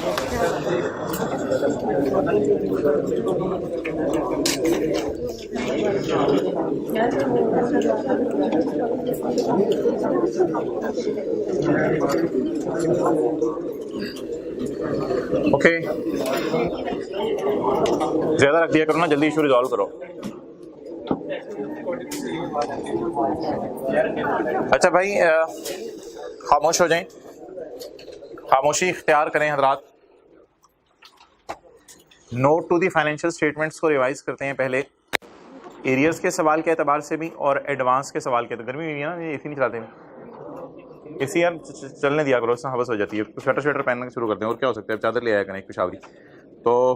Okay, ज्यादा रख दिया करो ना, जल्दी इशू रिजॉल्व करो। अच्छा भाई, खामोश हो जाएं, खामोशी इख्तियार करें हजरात। Note to the financial statements को रिवाइज करते हैं पहले, एरियर्स के सवाल के एतबार से भी और एडवांस के सवाल के। तो गर्मी हुई है ना, एसी नहीं चलाते, एसी यार चलने दिया करो, उससे हवस हो जाती है। स्वेटर स्वेटर पहनना शुरू करते हैं, और क्या हो सकता है, चादर ले आया करें एक पेशावरी। तो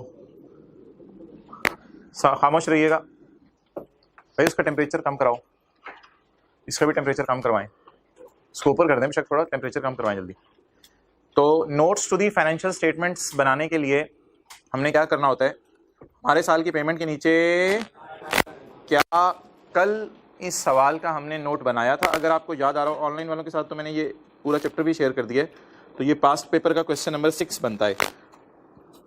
खामोश रहिएगा भाई। उसका टेम्परेचर कम कराओ, इसका भी टेम्परेचर कम करवाएं, इसको ऊपर कर दें बेशक, थोड़ा टेम्परेचर कम करवाएं जल्दी। तो notes to the financial statements बनाने के लिए हमने क्या करना होता है, हमारे साल की पेमेंट के नीचे क्या कल इस सवाल का हमने नोट बनाया था, अगर आपको याद आ रहा हो। ऑनलाइन वालों के साथ तो मैंने ये पूरा चैप्टर भी शेयर कर दिया है। तो ये पास्ट पेपर का क्वेश्चन नंबर 6 बनता है।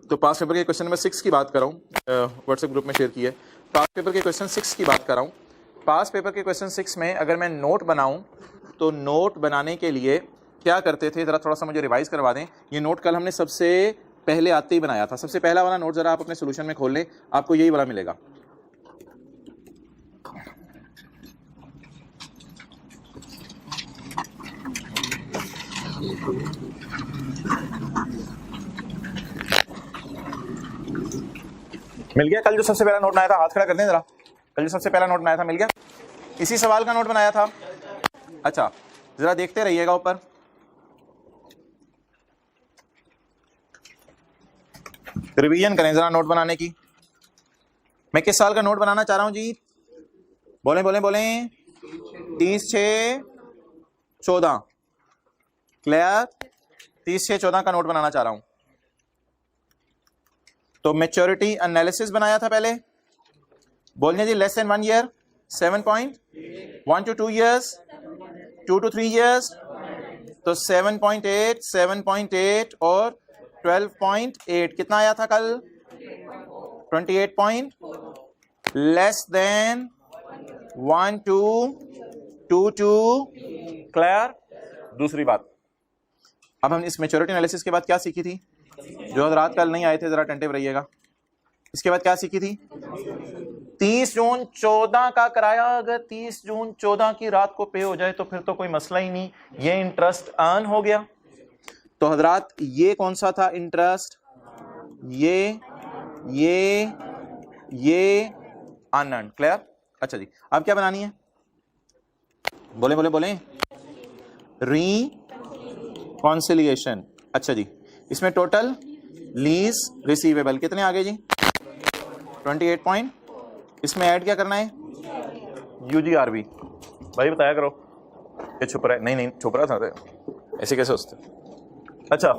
तो पास्ट पेपर के क्वेश्चन नंबर 6 की बात कर रहा हूँ, व्हाट्सएप ग्रुप में शेयर किया है। पास्ट पेपर के क्वेश्चन 6 की बात कर रहा हूँ। पास्ट पेपर के क्वेश्चन 6 में अगर मैं नोट बनाऊँ, तो नोट बनाने के लिए क्या करते थे, ज़रा थोड़ा सा मुझे रिवाइज करवा दें। ये नोट कल हमने सबसे पहले आते ही बनाया था। सबसे पहला वाला नोट ज़रा आप अपने सोल्यूशन में खोल लें, आपको यही वाला मिलेगा। मिल गया? कल जो सबसे पहला नोट बनाया था, हाथ खड़ा कर दें जरा। कल जो सबसे पहला नोट बनाया था, मिल गया? इसी सवाल का नोट बनाया था। अच्छा, जरा देखते रहिएगा ऊपर। रिवीजन करें जरा नोट बनाने की। मैं किस साल का नोट बनाना चाह रहा हूं जी? बोलें बोलें बोलें। 30/6/14 क्लियर? 30/6/14 का नोट बनाना चाह रहा हूं। तो मैच्योरिटी एनालिसिस बनाया था पहले, बोलने जी less than 1 year 7.1 to 2 years 2 to 3 years। तो 7.8 7.8 और 12.8 कितना आया था कल? 28 point. Less than 1 to 2 to clear? दूसरी बात, अब हम इस मैच्योरिटी एनालिसिस के बाद क्या सीखी थी? जो हजरात कल नहीं आए थे जरा अटेंटिव रहिएगा। इसके बाद क्या सीखी थी? 30 जून 14 का किराया अगर 30 जून 14 की रात को पे हो जाए तो फिर तो कोई मसला ही नहीं, ये इंटरेस्ट अर्न हो गया। तो हजरात ये कौन सा था इंटरेस्ट? ये अनअर्न्ड। क्लियर? अच्छा जी, अब क्या बनानी है? बोले बोले बोले। रिकॉन्सिलिएशन। अच्छा जी, इसमें टोटल लीज रिसीवेबल कितने आ गए जी? 28 पॉइंट। इसमें ऐड क्या करना है? यूजीआरबी। भाई बताया करो, ये छुप रहा है? नहीं छुप रहा था, ऐसे कैसे होते? अच्छा,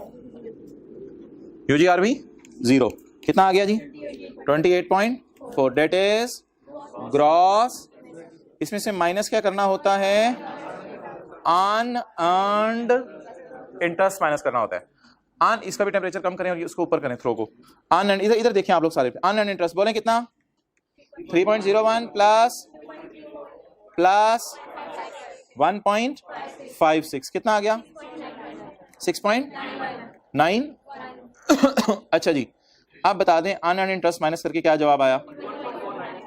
यूजीआरबी 0 कितना आ गया जी? 28.4। Date is gross. इसमें से माइनस क्या करना होता है? अनअर्न्ड इंटरेस्ट माइनस करना होता है। इसका भी टेम्परेचर कम करें और इसको ऊपर करें, थ्रो को। अनअर्न्ड, इधर देखिए आप लोग सारे। अनअर्न्ड इंटरेस्ट बोले कितना? 3.01 प्लस 1.56 कितना आ गया? 6.9। अच्छा जी, अब बता दें अनअर्न्ड इंटरेस्ट माइनस करके क्या जवाब आया?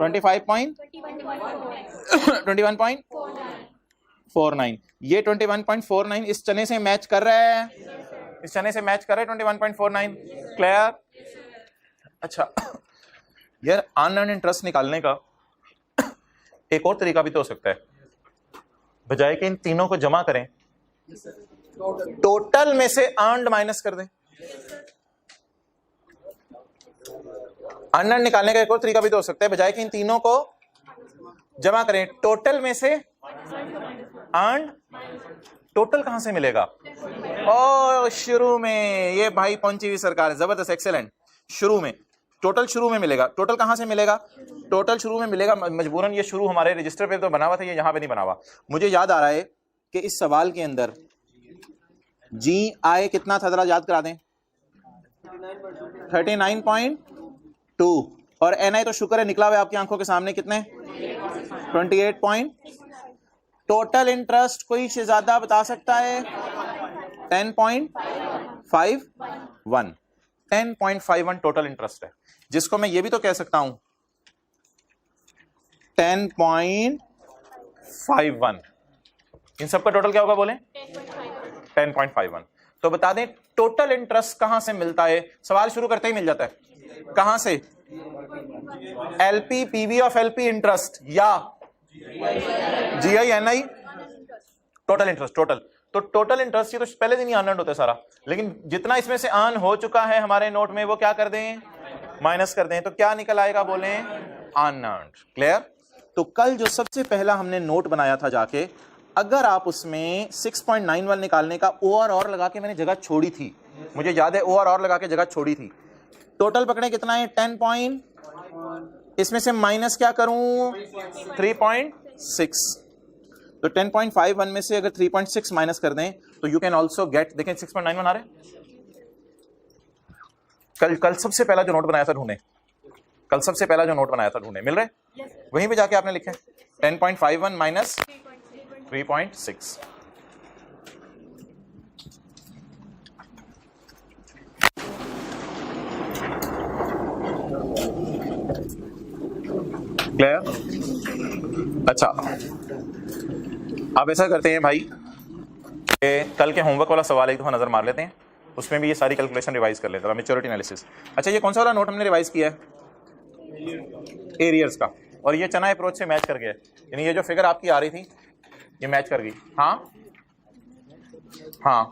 21.49। ये 21.49 इस चने से मैच कर रहा है, इस चने से मैच कर रहा है 21.49। क्लियर? अच्छा यार, अनअर्न्ड इंटरेस्ट निकालने का एक और तरीका भी तो हो सकता है, बजाय कि इन तीनों को जमा करें, टोटल में से अर्न्ड माइनस कर दें। अनअर्न्ड निकालने का एक और तरीका भी तो हो सकता है, बजाय कि इन तीनों को जमा करें, टोटल में से अर्न्ड। टोटल कहां से मिलेगा? ओ शुरू में, ये भाई पहुंची हुई सरकार, जबरदस्त, एक्सेलेंट। शुरू में, टोटल शुरू में मिलेगा। टोटल कहां से मिलेगा? टोटल शुरू में मिलेगा मजबूरन। ये शुरू हमारे रजिस्टर पे तो बना हुआ था, ये यहां पे नहीं बना हुआ। मुझे याद आ रहा है कि इस सवाल के अंदर GI कितना था, जरा याद करा दें। 39.2 और NI तो शुक्र है निकला हुआ आपकी आंखों के सामने कितने 28 टोटल इंटरेस्ट कोई शहजादा बता सकता है 10.51 टोटल इंटरेस्ट है, जिसको मैं ये भी तो कह सकता हूं 10.51। इन सबका टोटल क्या होगा बोले 10.51। तो बता दें टोटल इंटरेस्ट कहां से मिलता है, सवाल शुरू करते ही मिल जाता है, कहां से LP PV of LP interest या GI NI total interest total. तो टोटल इंटरेस्ट ये तो पहले दिन ही अर्न होता है सारा, लेकिन जितना इसमें से अर्न हो चुका है हमारे नोट में वो क्या कर दें माइनस कर दें, तो क्या निकल आएगा बोले अनअर्न्ड। क्लियर। तो कल जो सबसे पहला हमने नोट बनाया था जाके, अगर आप उसमें 6.91 निकालने का OR लगा के मैंने जगह छोड़ी थी, मुझे याद है OR लगा के जगह छोड़ी थी, टोटल पकड़े कितना है 10 पॉइंट, इसमें से माइनस क्या करूं 3.6, तो 10.51 में से अगर 3.6 माइनस कर दें तो यू कैन ऑल्सो गेट, देखें 6.91 आ रहे हैं। कल सबसे पहला जो नोट बनाया था ढूंढे, कल सबसे पहला जो नोट बनाया था ढूंढे, मिल रहे वहीं पे जाके आपने लिखे 10.51 माइनस 3.6। क्लियर। अच्छा अब ऐसा करते हैं भाई, कल के होमवर्क वाला सवाल एक दफा नजर मार लेते हैं, उसमें भी ये सारी कैलकुलेशन रिवाइज कर लेते हैं, मैच्योरिटी एनालिसिस। अच्छा ये कौन सा वाला नोट हमने रिवाइज किया है, एरियर्स का, और ये चना अप्रोच से मैच कर गया, यानी ये जो फिगर आपकी आ रही थी ये मैच कर गई। हाँ हाँ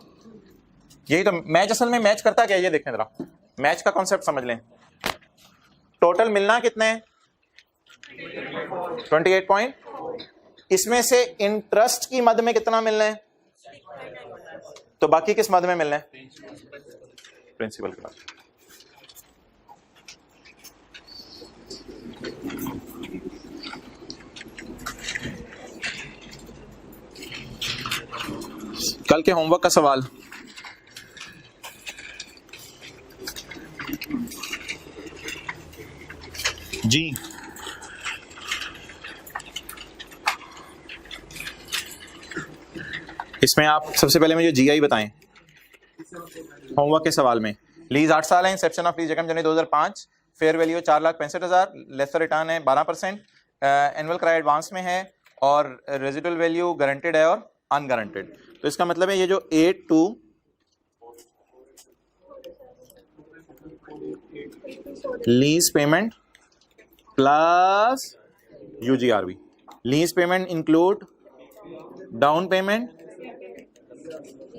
यही तो मैच, असल में मैच करता क्या है ये देखें जरा, मैच का कॉन्सेप्ट समझ लें। टोटल मिलना कितने 28 पॉइंट, इसमें से इंटरेस्ट की मद में कितना मिलना है, तो बाकी किस मद में मिलना है प्रिंसिपल के बाद। कल के होमवर्क का सवाल, जी इसमें आप सबसे पहले मुझे GI बताएं होमवर्क के सवाल में। लीज 8 साल है, Inception of lease Ekam January 2005, fair value 4,65,000, laser return है 12%, एनुअल किराया एडवांस में है और रेजिडुअल वैल्यू गारंटेड है और अनगारंटेड। तो इसका मतलब है ये जो 82 lease payment plus UGRV, lease payment include down payment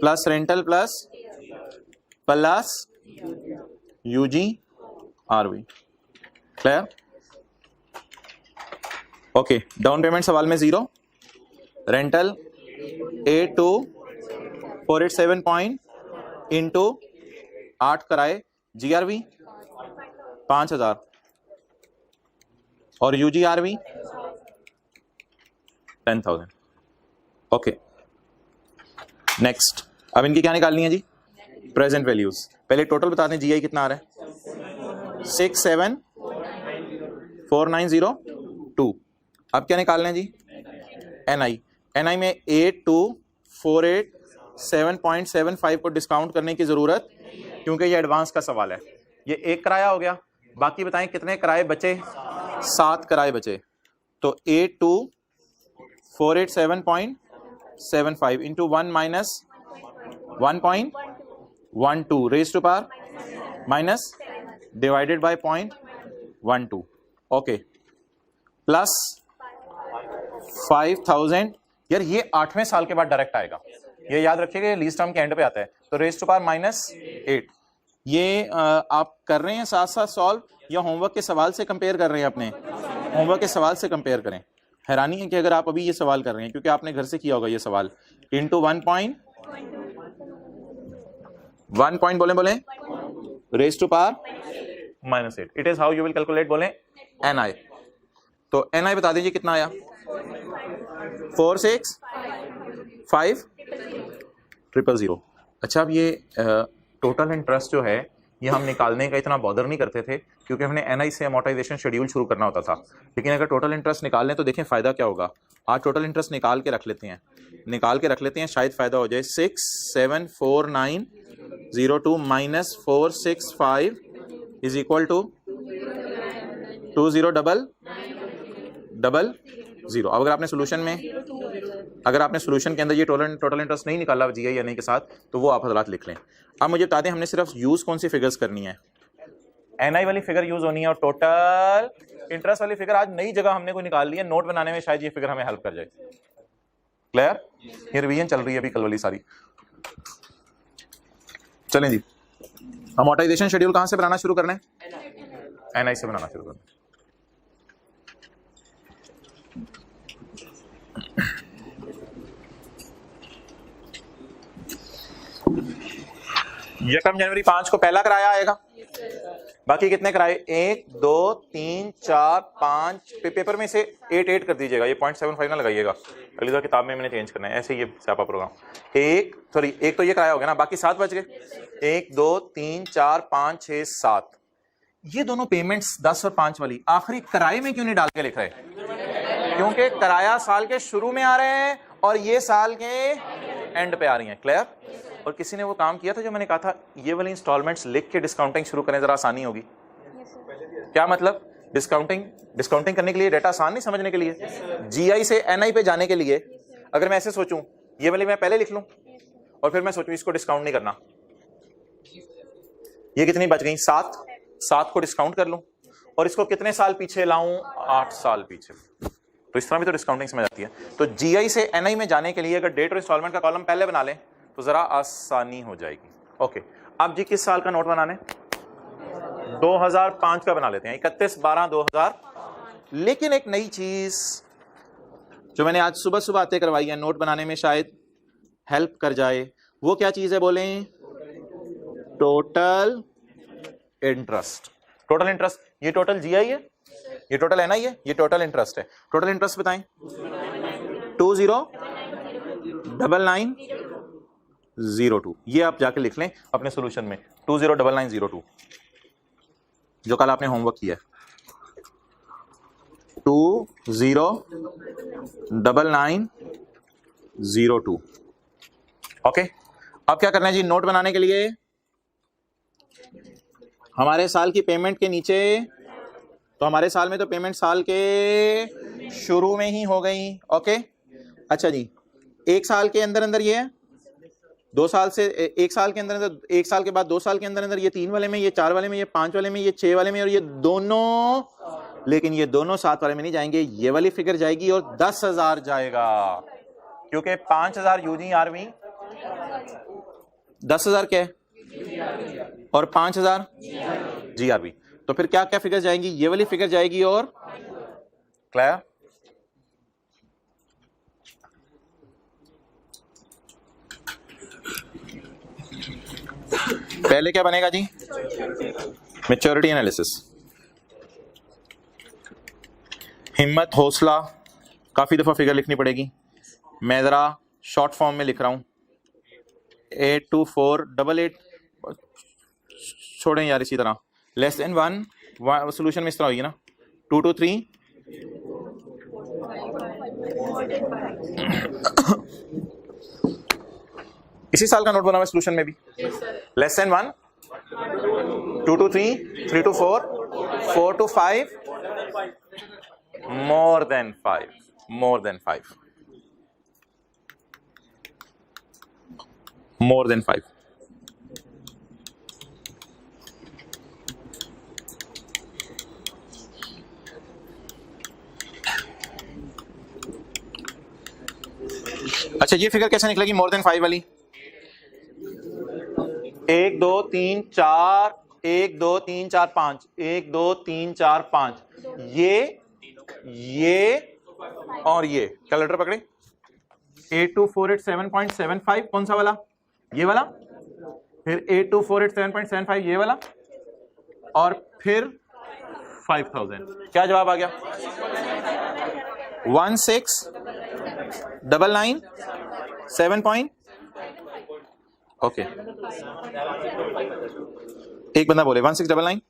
plus rental plus UGRV। Clear. Okay down payment सवाल में 0, रेंटल 82,487 पॉइंट इंटू 8 कराए, GRV 5,000 और UGRV 10,000। ओके नेक्स्ट, अब इनकी क्या निकालनी है जी, प्रेजेंट वैल्यूज। पहले टोटल बता दें GI कितना आ रहा है 67,4902। अब क्या निकालना है जी NI में 82,487.75 को डिस्काउंट करने की जरूरत, क्योंकि ये एडवांस का सवाल है। ये एक किराया हो गया, बाकी बताएं कितने किराए बचे, 7 किराए बचे। तो 82,487.75 into 1 minus 1.12 raise to power minus divided by 0.12। Okay plus 5,000। यार ये 8वें साल के बाद डायरेक्ट आएगा, ये याद रखिएगा, ये लीज टर्म के एंड पे आता है। तो रेज टू पावर -8। ये आप कर रहे हैं साथ साथ सॉल्व या होमवर्क के सवाल से कंपेयर कर रहे हैं, अपने होमवर्क के सवाल से कंपेयर करें। हैरानी है कि अगर आप अभी ये सवाल कर रहे हैं, क्योंकि आपने घर से किया होगा ये सवाल, इंटू 1 पॉइंट बोले raise to power -8। It is how you will calculate बोले NI। तो NI बता दीजिए कितना आया 46,5,000। अच्छा अब ये टोटल इंटरेस्ट जो है ये हम निकालने का इतना बॉदर नहीं करते थे क्योंकि हमने एनआई से अमोर्टाइजेशन शेड्यूल शुरू करना होता था। लेकिन अगर टोटल इंटरेस्ट निकाल लें तो देखें फ़ायदा क्या होगा। आज टोटल इंटरेस्ट निकाल के रख लेते हैं, शायद फ़ायदा हो जाए। 6,749,02 माइनस 465 इज इक्वल टू 20,000। अब अगर आपने सोल्यूशन के अंदर ये टोटल इंटरेस्ट नहीं निकाला जीआई या नहीं के साथ, तो वो आप हजरात लिख लें। अब मुझे बता दें हमने सिर्फ यूज कौन सी फिगर्स करनी है। एनआई वाली फिगर यूज होनी है और टोटल इंटरेस्ट वाली फिगर आज नई जगह हमने कोई निकाल ली है। नोट बनाने में शायद ये फिगर हमें हेल्प कर जाए। क्लियर? ये रिवीजन चल रही है अभी कल वाली सारी। चलें जी, अमोर्टाइजेशन शेड्यूल कहां से बनाना शुरू करना है? एनआई से बनाना शुरू करना है। यकम जनवरी 5 को पहला किराया आएगा। बाकी कितने किराए? 1 2 3 4 5 पेपर में से 8 कर दीजिएगा। ये 0.75 ना लगाइएगा, अगली बार किताब में मैंने चेंज करना है। ऐसे ही ये स्यापा प्रोग्राम। एक तो ये किराया हो गया ना, बाकी 7 बच गए। 1 2 3 4 5 6 7। ये दोनों पेमेंट्स 10 और 5 वाली आखिरी किराए में क्यों नहीं डाल के लिख रहे? क्योंकि किराया साल के शुरू में आ रहे हैं और ये साल के एंड पे आ रही हैं। क्लियर? और किसी ने वो काम किया था जो मैंने कहा था ये वाली इंस्टॉलमेंट्स लिख के डिस्काउंटिंग शुरू करें, जरा आसानी होगी। क्या मतलब? डिस्काउंटिंग करने के लिए डेटा आसान नहीं समझने के लिए, जीआई से एनआई पे जाने के लिए। अगर मैं ऐसे सोचूं ये वाली मैं पहले लिख लूं और फिर मैं सोचूं इसको डिस्काउंट नहीं करना, ये कितनी बच गई? 7 को डिस्काउंट कर लूं और इसको कितने साल पीछे लाऊं? 8 साल पीछे। तो इस तरह भी तो डिस्काउंटिंग समझ आती है। तो जीआई से एनआई में जाने के लिए अगर डेट और इंस्टॉलमेंट का कॉलम पहले बना लें तो जरा आसानी हो जाएगी। ओके, अब जी किस साल का नोट बनाने? 2005 का बना लेते हैं, 31/12/2000। लेकिन एक नई चीज जो मैंने आज सुबह आते करवाई है, नोट बनाने में शायद हेल्प कर जाए, वो क्या चीज है बोलें? Total interest. टोटल इंटरेस्ट, ये टोटल जीआई है, ये टोटल एनआई है, ये टोटल इंटरेस्ट है। टोटल इंटरेस्ट बताएं। 209902। ये आप जाके लिख लें अपने सॉल्यूशन में, 209902 जो कल आपने होमवर्क किया है। 209902। ओके, अब क्या करना है जी? नोट बनाने के लिए हमारे साल की पेमेंट के नीचे, तो हमारे साल में तो पेमेंट साल के शुरू में ही हो गई। ओके, अच्छा जी, एक साल के अंदर ये है, 2 साल से एक साल के अंदर, 1 साल के बाद 2 साल के अंदर ये 3 वाले में, ये 4 वाले में, ये 5 वाले में, ये 6 वाले में, और ये दोनों, लेकिन ये दोनों 7 वाले में नहीं जाएंगे। ये वाली फिगर जाएगी और 10,000 जाएगा, क्योंकि 5,000 यूजीआरवी, 10,000 क्या है और 5,000 जीआरवी। तो फिर क्या क्या फिगर जाएंगी? ये वाली फिगर जाएगी और क्लियर? पहले क्या बनेगा जी? Maturity analysis. हिम्मत, हौसला, काफी दफा फिगर लिखनी पड़ेगी। मैं जरा शॉर्ट फॉर्म में लिख रहा हूं, 82488। छोड़ें यार, इसी तरह लेस देन 1 सोल्यूशन में इस तरह होगी ना, 223 इसी साल का नोट बना हुआ सोल्यूशन में भी। Less than 1, 2 to 3, 3 to 4, 4 to 5, more than 5, more than 5, more than 5। अच्छा, ये फिगर कैसे निकलेगी मोर देन 5 वाली? 1 2 3 4, 1 2 3 4 5, 1 2 3 4 5, ये और ये कैलकुलेटर पकड़े। 8248 कौन सा वाला? ये वाला। फिर 8248 ये वाला, और फिर 5000। क्या जवाब आ गया? 1699 7 पॉइंट। ओके, एक बंदा बोले 1699,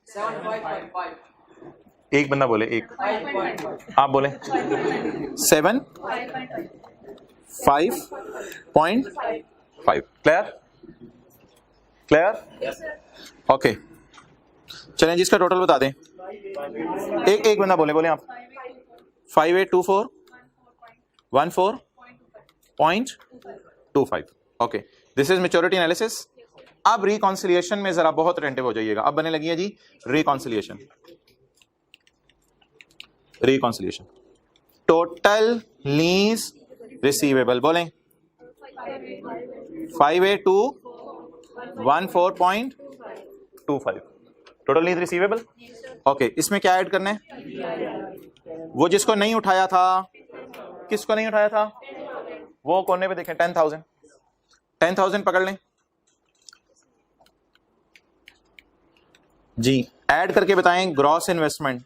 एक बंदा बोले, एक आप बोले 7.5. क्लियर? ओके, चलें जिसका टोटल बता दें। एक बंदा बोले आप 5824 14.25. Okay, this is maturity analysis. अब रिकॉन्सिलिएशन में जरा बहुत अटेंटिव हो जाइएगा। अब बनने लगी है जी रिकॉन्सिलिएशन। टोटल लीज रिसीवेबल बोलें 58,214.25 टोटल लीज रिसीवेबल। ओके, इसमें क्या ऐड करना है? वो जिसको नहीं उठाया था, किसको नहीं उठाया था? वो कोने पे देखें 10,000 पकड़ लें जी। ऐड करके बताएं gross investment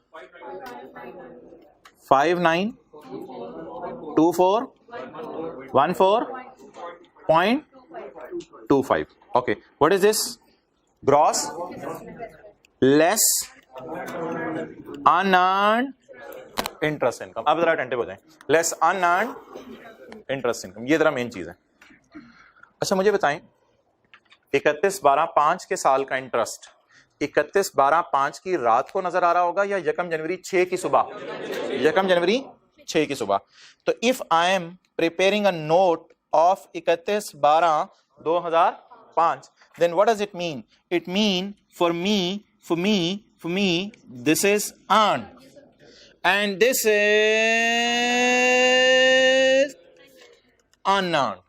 592414.25. Okay, what is this? Gross less unearned interest income. अब जरा अटेंटिव हो जाएं। लेस अनअर्न्ड इंटरेस्ट इनकम, ये जरा मेन चीज है। अच्छा मुझे बताएं 31/12/5 के साल का इंटरेस्ट 31/12/5 की रात को नजर आ रहा होगा या 1 जनवरी 6 की सुबह? 1 जनवरी 6 की सुबह। तो if I am preparing a note of 31/12/2005 then what does it mean? It mean for me this is earned and this is unearned.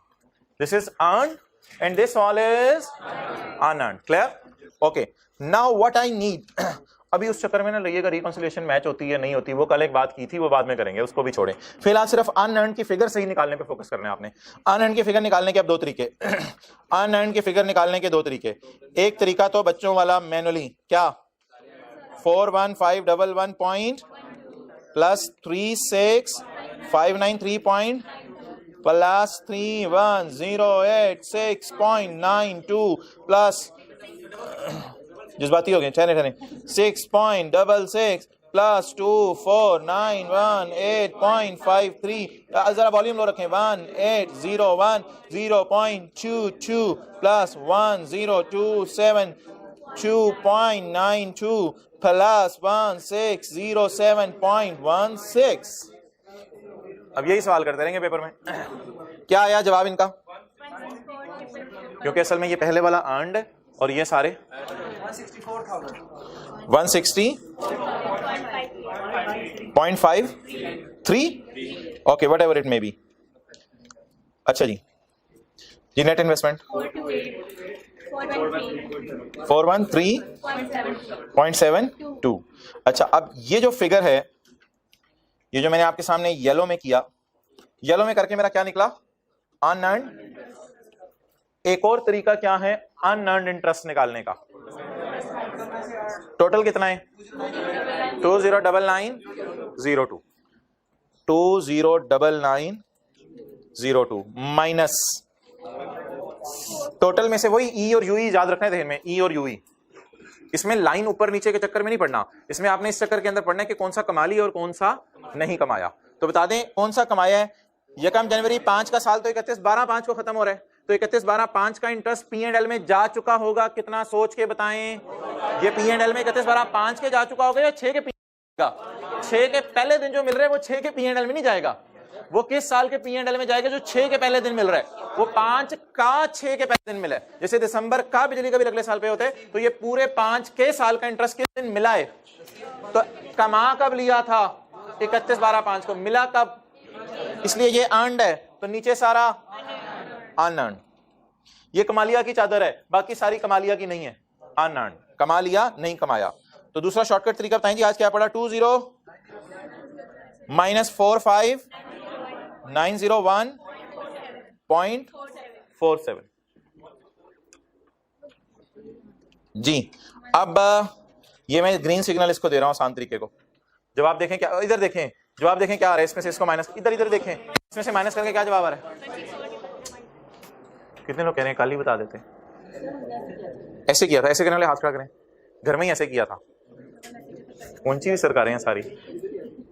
This is earned and this all is unearned. Clear? Okay, now what I need अभी उस चक्कर में ना लगिएगा reconciliation match होती है नहीं होती, वो कल एक बात की थी, वो बाद में करेंगे, उसको भी छोड़ें। फिलहाल सिर्फ अनअर्न्ड की फिगर सही निकालने पे फोकस करना है आपने। अनअर्न्ड की फिगर निकालने के अब दो तरीके अनअर्न्ड की फिगर निकालने के दो तरीके। एक तरीका तो बच्चों वाला मैनुअली, क्या 41511 point plus 36593 point plus 3108.6.92 plus जज्बाती हो गए, ठहरे 6.66 प्लस 2491.8.53 जरा वॉल्यूम लो रखें 1801.0.22 प्लस 1027.2.92 प्लस 1607.16। अब यही सवाल करते रहेंगे पेपर में। क्या आया जवाब इनका? क्योंकि असल में ये पहले वाला अर्न्ड और ये सारे 160.53 okay what ever it may be. अच्छा जी नेट इन्वेस्टमेंट 413.72। अच्छा अब ये जो फिगर है, ये जो मैंने आपके सामने येलो में किया, येलो में करके मेरा क्या निकला? अनअर्न्ड। एक और तरीका क्या है अनअर्न्ड इंटरेस्ट निकालने का? टोटल कितना है? 209902 209902 माइनस टोटल में से वही ई और यूई याद रखना है ध्यान में, ई और यूई। इसमें लाइन ऊपर नीचे के चक्कर में नहीं पड़ना, इसमें आपने इस चक्कर के अंदर पढ़ना है कि कौन सा कमा लिया और कौन सा नहीं कमाया। तो बता दें कौन सा कमाया है। 1 जनवरी 5 का साल तो 31/12/5 को खत्म हो रहा है, तो 31/12/5 का इंटरेस्ट P&L में जा चुका होगा। कितना सोच के बताएं? ये P&L में 31/12/5 के जा चुका होगा या 6 के P&L का? 6 के पहले दिन जो मिल रहा है वो 6 के P&L में नहीं जाएगा। वो किस साल के P&L में जाएगा? जो 6 के पहले दिन मिल रहा है, वो 5 का 6 के पहले दिन मिला है। जैसे दिसंबर का बिजली का बिल अगले साल पे होता है, तो ये पूरे 5 के साल का इंटरेस्ट किस दिन मिला है? तो कमा कब लिया था? 31/12/5 को। मिला कब? इसलिए ये अर्न्ड है, तो नीचे सारा अनअर्न्ड। ये कमालिया की चादर है, बाकी सारी कमालिया की नहीं है, अनअर्न्ड। कमा लिया नहीं कमाया। तो दूसरा शॉर्टकट तरीका बताएं जी। आज क्या पड़ा? 20 माइनस 45901.47 जी। अब ये मैं ग्रीन सिग्नल इसको दे रहा हूं आसान तरीके को। जवाब देखें क्या, इधर देखें, जवाब देखें क्या आ रहा है इसमें से। इसको माइनस, इधर देखें, इसमें से माइनस करके क्या जवाब आ रहा है? कितने लोग कह रहे हैं कल ही बता देते? ऐसे किया था, ऐसे करने वाले हाथ खड़ा करें। घर में ही ऐसे किया था, ऊंची भी सरकारें हैं सारी,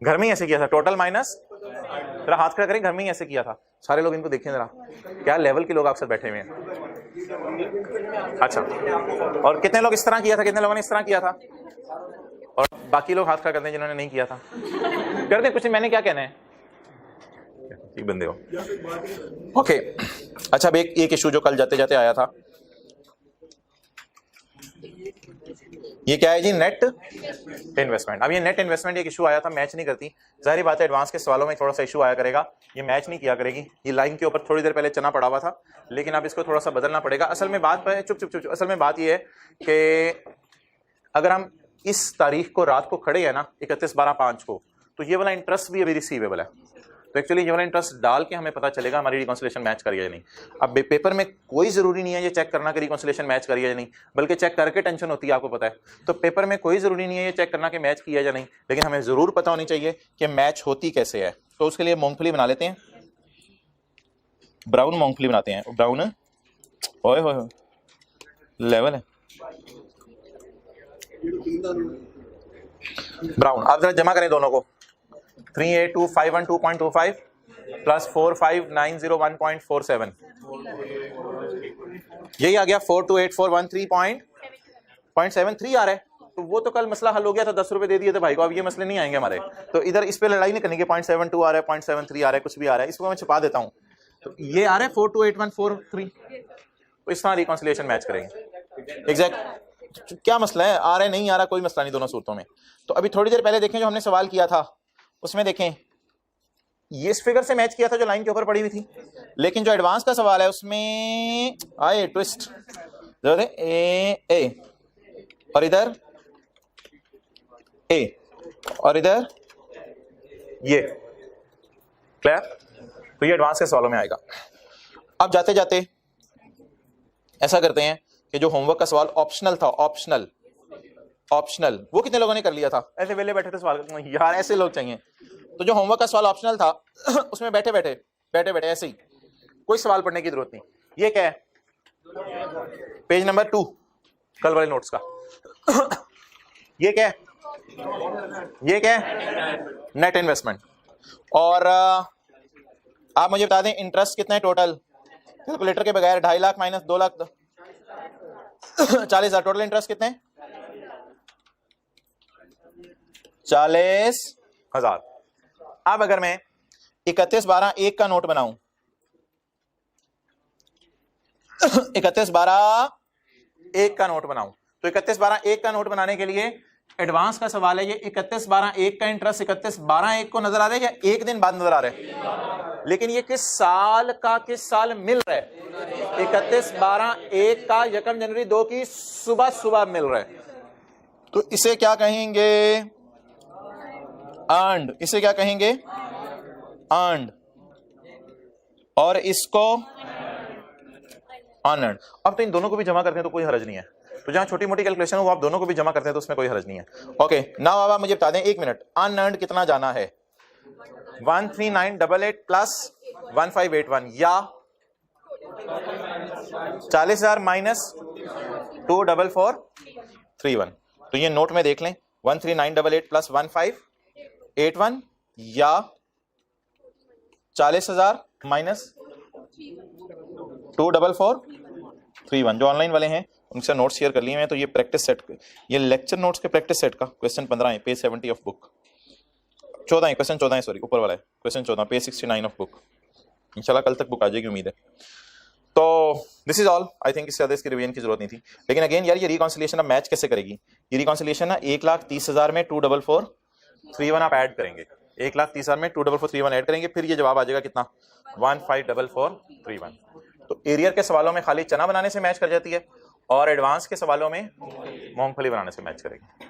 घर में ही ऐसे किया था, टोटल माइनस, जरा हाथ खड़ा करें, घर में ही ऐसे किया था। सारे लोग इनको देखें जरा, क्या लेवल के लोग आपसे बैठे हुए हैं। अच्छा, और कितने लोग इस तरह किया था, कितने लोगों ने इस तरह किया था, और बाकी लोग हाथ खड़ा करते हैं जिन्होंने नहीं किया था, कर दे कुछ, मैंने क्या कहना है, ठीक बंदे हो। ओके अच्छा, अब एक इशू जो कल जाते जाते आया था, ये क्या है जी, नेट इन्वेस्टमेंट। अब ये नेट इन्वेस्टमेंट एक इशू आया था, मैच नहीं करती, जाहिर बात है एडवांस के सवालों में थोड़ा सा इशू आया करेगा, ये मैच नहीं किया करेगी। ये लाइन के ऊपर थोड़ी देर पहले चना पड़ा हुआ था, लेकिन अब इसको थोड़ा सा बदलना पड़ेगा। असल में बात चुप चुप चुप, असल में बात ये है कि अगर हम इस तारीख को रात को खड़े हैं ना 31/12/5 को, तो ये वाला इंटरेस्ट भी अभी रिसीवेबल है, तो एक्चुअली ये वाला इंटरेस्ट डाल के हमें पता चलेगा हमारी रिकॉन्सिलेशन मैच करी है या नहीं। अब पेपर में कोई जरूरी नहीं है ये चेक करना कि रिकॉन्सिलेशन मैच करी है या नहीं, बल्कि चेक करके टेंशन होती है, आपको पता है। तो पेपर में कोई जरूरी नहीं है ये चेक करना कि मैच किया या नहीं, लेकिन हमें जरूर पता होनी चाहिए कि मैच होती कैसे है। तो उसके लिए मूंगफली बना लेते हैं, ब्राउन मूंगफली बनाते हैं, ब्राउन, ओए होए लेवल है ब्राउन। आप जरा जमा करें दोनों को, 38251.2.25 प्लस 45901.47, यही आ गया 428413.73 आ रहा है। तो वो तो कल मसला हल हो गया था, 10 रुपए दे दिए थे भाई को, अब ये मसले नहीं आएंगे हमारे। तो इधर इस पे लड़ाई नहीं करनी कि 0.72 आ रहा है, 0.73 आ रहा है, कुछ भी आ रहा है, इसको मैं छुपा देता हूँ। तो ये आ रहा है 428143, तो इस तरह रिकॉन्सिलिएशन मैच करेंगे। एग्जैक्ट क्या मसला है, आ रहा है नहीं आ रहा, कोई मसला नहीं दोनों सूरतों में। तो अभी थोड़ी देर पहले देखें जो हमने सवाल किया था, उसमें देखें ये इस फिगर से मैच किया था जो लाइन के ऊपर पड़ी हुई थी, लेकिन जो एडवांस का सवाल है उसमें आए ट्विस्ट, ए और इधर ए और इधर ये, क्लियर। तो ये एडवांस के सवालों में आएगा। अब जाते जाते ऐसा करते हैं कि जो होमवर्क का सवाल ऑप्शनल था, ऑप्शनल वो कितने लोगों ने कर लिया था, ऐसे वेले बैठे थे सवाल, यार ऐसे लोग चाहिए। तो जो होमवर्क का सवाल ऑप्शनल था उसमें बैठे बैठे ऐसे ही कोई सवाल पढ़ने की जरूरत नहीं। ये क्या है, पेज नंबर 2 कल वाले नोट्स का। ये क्या है, ये क्या है, नेट इन्वेस्टमेंट। और आप मुझे बता दें इंटरेस्ट कितना है टोटल, कैलकुलेटर के बगैर 2.5 lakh minus 2 lakh 40,000, total interest कितने, 40,000। अब अगर मैं 31/12/1 का नोट बनाऊं, 31/12/1 का नोट बनाऊं, तो 31/12/1 का नोट बनाने के लिए एडवांस का सवाल है, ये 31/12/1 का इंटरेस्ट 31/12/1 को नजर आ रहा है या एक दिन बाद नजर आ रहा है, लेकिन ये किस साल का किस साल मिल रहा है, 31/12/1 का 1 जनवरी 2 की सुबह मिल रहा है। तो इसे क्या कहेंगे, अर्न्ड, इसे क्या कहेंगे, अर्न्ड, और इसको अनअर्न्ड। अब तो इन दोनों को भी जमा करते हैं तो कोई हर्ज नहीं है, तो जहां छोटी मोटी कैलकुलेशन हो वो आप दोनों को भी जमा करते हैं तो उसमें कोई हर्ज नहीं है। ओके नाउ अब आप मुझे बता दें, एक मिनट, अनअर्न्ड कितना जाना है, 13988 प्लस 1581 या 40,000 माइनस 24431। तो ये नोट में देख लें, 13988 प्लस 1581 या 40,000 माइनस 24431। जो ऑनलाइन वाले हैं उनसे नोट शेयर कर लिए हैं। तो ये प्रैक्टिस सेट, ये लेक्चर नोट्स के प्रैक्टिस सेट का क्वेश्चन 15 है, पेज 70 ऑफ बुक, 14 है, क्वेश्चन 14 है, सॉरी ऊपर वाला है क्वेश्चन 14, पेज 69 ऑफ बुक। इंशाल्लाह कल तक बुक आ जाएगी उम्मीद है। तो this is all, I think इससे ज्यादा इसकी रिवीजन की जरूरत नहीं थी। लेकिन अगेन यार ये रिकॉन्सिलिएशन अब मैच कैसे करेगी, ये रिकॉन्सिलिएशन ना 1,30,000 में 24431 आप ऐड करेंगे, 1,30,000 में 24431 ऐड करेंगे, फिर ये जवाब आ जाएगा कितना, 154431। तो एरियर के सवालों में खाली चना बनाने से मैच कर जाती है और एडवांस के सवालों में मूंगफली बनाने से मैच करेगी,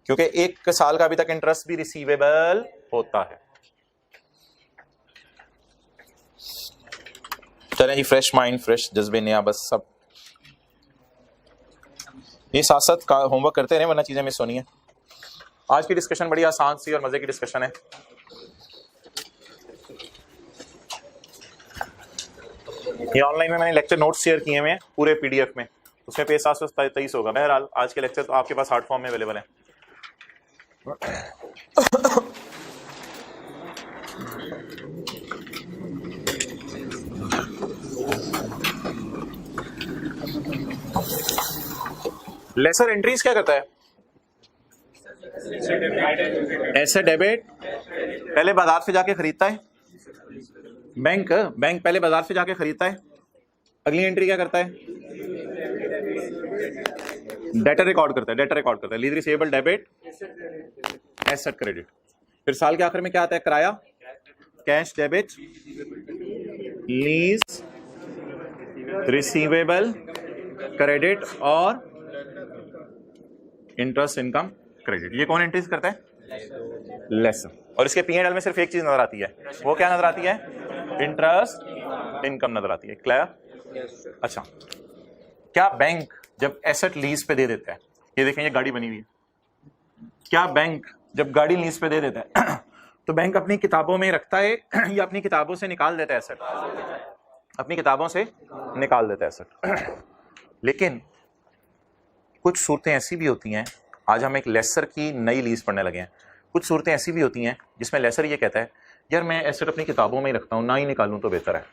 क्योंकि 1 साल का अभी तक इंटरेस्ट भी रिसीवेबल होता है। चलें जी, फ्रेश माइंड फ्रेश जज्बे नया, बस सब ये साथ साथ का होमवर्क करते रहे वरना चीजें मिस होनी है। आज की डिस्कशन बड़ी आसान सी और मजे की डिस्कशन है। ये ऑनलाइन में मैंने लेक्चर नोट्स शेयर किए हुए हैं पूरे पीडीएफ में, उसमें पेज 723 होगा। बहरहाल आज के लेक्चर तो आपके पास हार्ड फॉर्म में अवेलेबल है। लेसर एंट्रीज क्या करता है? एसेट डेबिट पहले बाजार से जाके खरीदता है, बैंक पहले बाजार से जाके खरीदता है। अगली एंट्री क्या करता है? डेटर रिकॉर्ड करता है, lease receivable debit, asset credit. फिर साल के आखिर में क्या आता है? किराया, cash debit, lease receivable credit और इंटरेस्ट इनकम क्रेडिट। ये कौन एंट्रीज करता है? लेसर। और इसके P&L में सिर्फ एक चीज नजर आती है, वो क्या नजर आती है? इंटरेस्ट इनकम नजर आती है। क्लियर? अच्छा, क्या बैंक जब एसेट लीज पे दे देता है, ये देखें ये गाड़ी बनी हुई है, क्या बैंक जब गाड़ी लीज पे दे देता है तो बैंक अपनी किताबों में रखता है या अपनी किताबों से निकाल देता है एसेट? अपनी किताबों से निकाल देता है एसेट। लेकिन कुछ सूरतें ऐसी भी होती हैं, आज हम एक लेसर की नई लीज पढ़ने लगे हैं, कुछ सूरतें ऐसी भी होती हैं जिसमें लेसर ये कहता है यार मैं एसेट अपनी किताबों में ही रखता हूँ, ना ही निकालूं तो बेहतर है।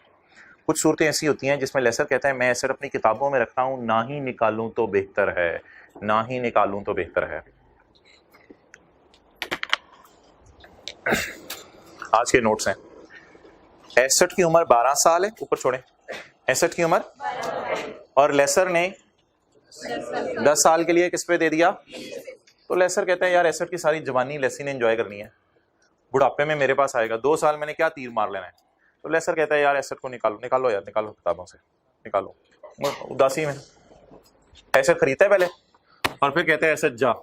कुछ सूरतें ऐसी होती हैं जिसमें लेसर कहता है मैं एसेट अपनी किताबों में रखता हूँ, ना ही निकालूं तो बेहतर है, ना ही निकालूं तो बेहतर है। आज के नोट्स हैं, एसेट की उम्र 12 साल है, ऊपर छोड़ें, एसेट की उम्र, और लेसर ने 10 साल के लिए किस पे दे दिया? तो लेसर कहता है यार एसेट की सारी जवानी लेसी ने एंजॉय करनी है, बुढ़ापे में मेरे पास आएगा, 2 साल मैंने क्या तीर मार लेना है। तो लेसर कहता है यार एसेट को निकालो यार, निकालो किताबों से निकालो। उदासी में एसेट खरीदता है पहले और फिर कहते हैं एसेट जा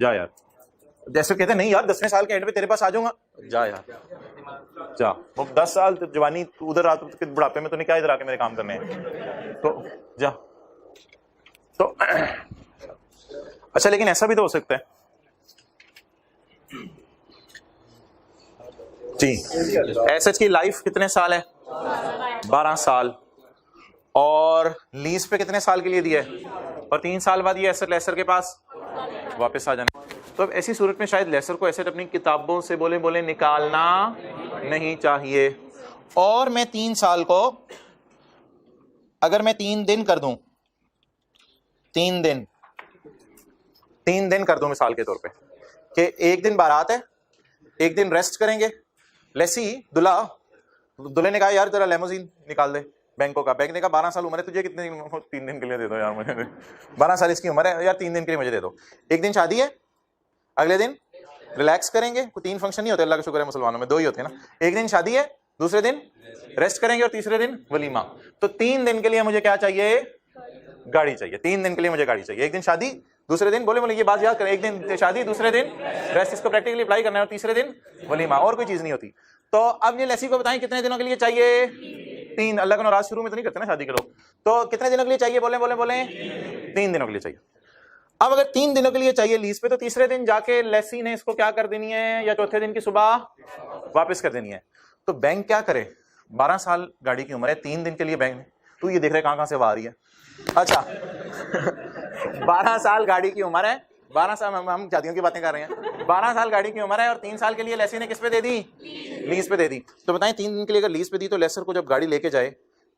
यार। जैसे कहते हैं नहीं यार 10वें साल के एंड पे तेरे पास आ जाऊंगा, जा यार जा, वो 10 साल जवानी उधर आ, बुढ़ापे में तूने क्या इधर आके मेरे काम करने हैं, तो जा। तो अच्छा, लेकिन ऐसा भी तो हो सकता है जी, एसेट की लाइफ कितने साल है? 12 साल, और लीज पे कितने साल के लिए दिया है? और 3 साल बाद ये एसेट लेसर के पास वापस आ जाना। तो अब ऐसी सूरत में शायद लेसर को एसेट अपनी किताबों से बोले निकालना नहीं चाहिए। और मैं 3 साल को अगर मैं 3 दिन कर दूं, 3 दिन कर दूं मिसाल के तौर पे कि एक दिन बारात है, एक दिन रेस्ट करेंगे, लेसी दूल्हे ने कहा यार जरा लेमोजीन निकाल दे बैंकों का, बैंक ने कहा 12 साल उम्र है तुझे, कितने दिन? 3 दिन के लिए दे दो यार मुझे, 12 साल इसकी उम्र है यार, 3 दिन के लिए मुझे दे दो। एक दिन शादी है, अगले दिन रिलैक्स करेंगे, 3 फंक्शन नहीं होते, अल्लाह का शुक्र है मुसलमानों में 2 ही होते हैं ना, एक दिन शादी है, दूसरे दिन रेस्ट करेंगे और तीसरे दिन वलीमा। तो 3 दिन के लिए मुझे क्या चाहिए? गाड़ी चाहिए। 3 दिन के लिए मुझे गाड़ी चाहिए, एक दिन शादी, दूसरे दिन बोले ये बात याद करें, एक दिन शादी, दूसरे दिन रेस्ट, इसको प्रैक्टिकली अप्लाई करना है, और तीसरे दिन वलीमा, और कोई चीज नहीं होती। तो अब ये लेसी को बताएं कितने दिनों के लिए चाहिए? 3। अल्लाह का नाराज शुरू में तो नहीं करते ना शादी के लोग, तो कितने दिनों के लिए चाहिए? बोले 3 दिनों के लिए चाहिए। अब अगर 3 दिनों के लिए चाहिए लीज पे, तो तीसरे दिन जाके लेसी ने इसको क्या कर देनी है, या चौथे दिन की सुबह वापस कर देनी है। तो बैंक क्या करे? 12 साल गाड़ी की उम्र है, 3 दिन के लिए बैंक, तू ये देख रहे कहां से आ रही है। अच्छा 12 साल गाड़ी की उम्र है, 12 साल हम शादियों की बातें कर रहे हैं, 12 साल गाड़ी की उम्र है, और 3 साल के लिए लेसी ने किस पे दे दी? लीज पे दे दी। तो बताएं 3 दिन के लिए अगर लीज पे दी, तो लेसर को जब गाड़ी लेके जाए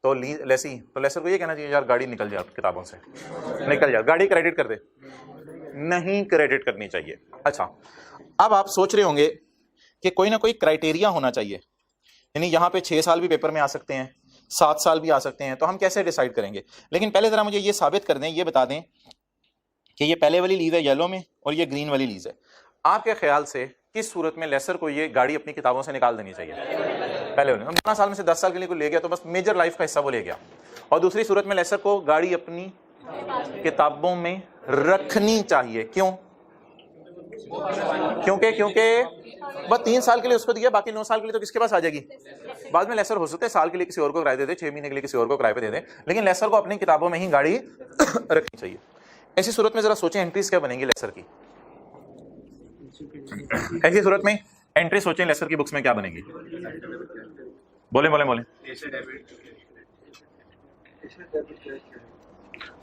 तो लेसर को ये कहना चाहिए यार गाड़ी निकल जाए किताबों से, निकल जाए, गाड़ी क्रेडिट कर दे, नहीं क्रेडिट करनी चाहिए। अच्छा, अब आप सोच रहे होंगे कि कोई ना कोई क्राइटेरिया होना चाहिए, यानी यहाँ पे 6 साल भी पेपर में आ सकते हैं, 7 साल भी आ सकते हैं, तो हम कैसे डिसाइड करेंगे? लेकिन पहले जरा मुझे ये साबित कर दें, ये बता दें कि ये पहले वाली लीज है येलो में और ये ग्रीन वाली लीज है। आपके ख्याल से किस सूरत में लेसर को ये गाड़ी अपनी किताबों से निकाल देनी चाहिए? पहले 12 साल में से 10 साल के लिए कोई ले गया तो बस मेजर लाइफ का हिस्सा वो ले गया, और दूसरी सूरत में लेसर को गाड़ी अपनी किताबों में रखनी चाहिए। क्यों? क्योंकि बस 3 साल के लिए उसको दिया, बाकी 9 साल के लिए तो किसके पास आ जाएगी? बाद में लेसर हो सकते हैं साल के लिए किसी और को किराए दे दे, 6 महीने के लिए किसी और को किराए पे दे दे, लेकिन लेसर को अपनी किताबों में ही गाड़ी रखनी चाहिए। ऐसी सूरत में जरा सोचें एंट्रीज क्या बनेंगी लेसर की? ऐसी सूरत में एंट्री सोचें लेसर की बुक्स में क्या बनेगी? बोले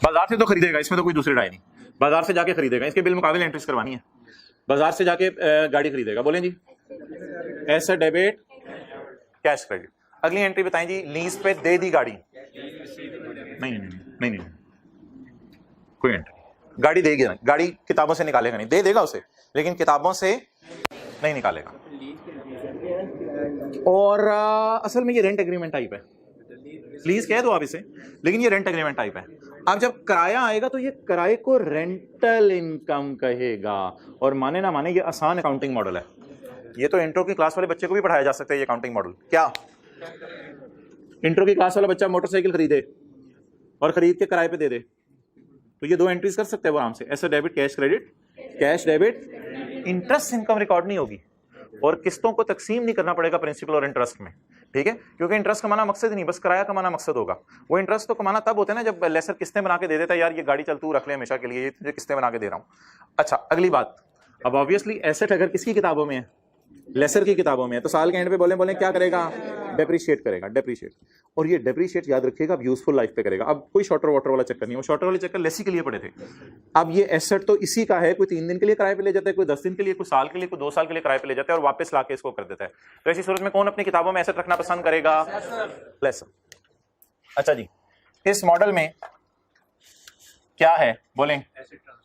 बाजार से तो खरीदेगा, इसमें तो कोई दूसरी राय नहीं, बाजार से जाके खरीदेगा, इसके बिल मुकाबिल एंट्रीज करवानी है, बाजार से जाके गाड़ी खरीदेगा। बोलें जी, एसेट डेबिट कैश क्रेडिट। अगली एंट्री बताएं जी, लीज पे दे दी गाड़ी, नहीं नहीं नहीं नहीं, कोई एंट्री, गाड़ी देगी ना, गाड़ी किताबों से निकालेगा नहीं, दे देगा उसे लेकिन किताबों से नहीं निकालेगा। और असल में ये रेंट एग्रीमेंट टाइप है, लीज कह दो आप इसे, लेकिन ये रेंट एग्रीमेंट टाइप है। अब जब किराया आएगा तो ये किराए को रेंटल इनकम कहेगा, और माने ना माने ये आसान अकाउंटिंग मॉडल है, ये तो इंट्रो की क्लास वाले बच्चे को भी पढ़ाया जा सकता है ये अकाउंटिंग मॉडल। क्या इंट्रो की क्लास वाला बच्चा मोटरसाइकिल खरीदे और खरीद के किराए पे दे दे, तो ये दो एंट्रीज कर सकते हैं वो आराम से, asset debit cash credit, cash debit, interest income record नहीं होगी और किस्तों को तकसीम नहीं करना पड़ेगा प्रिंसिपल और इंटरेस्ट में, ठीक है, क्योंकि इंटरेस्ट कमाना मकसद नहीं, बस किराया कमाना मकसद होगा। वो इंटरेस्ट तो कमाना तब होता है ना जब लेसर किस्तें बना के दे देता है, यार ये गाड़ी चल तू रख ले हमेशा के लिए, ये तुझे किस्तें बना के दे रहा हूं। अच्छा अगली बात, अब ऑब्वियसली एसेट अगर किसकी किताबों में है, लेसर की किताबों में है, तो साल के एंड पे बोले क्या करेगा, डेप्रीशिएट करेगा, डेप्रीशिएट। और ये डेप्रीशिएट याद रखिएगा अब यूजफुल लाइफ पे करेगा। अब कोई शॉर्टर वाटर वाला चक्कर नहीं, वो शॉर्टर वाले चक्कर लेसी के लिए पड़े थे। अब ये एसेट तो इसी का है, कोई 3 दिन के लिए किराए पे ले जाता है, कोई 10 दिन के लिए, कोई साल के लिए, कोई 2 साल के लिए किराए पे ले जाता है और वापस लाके इसको कर देता है। तो ऐसी सूरत में कौन अपनी किताबों में एसेट रखना पसंद करेगा, लेसर। अच्छा जी, इस मॉडल में क्या है, बोलें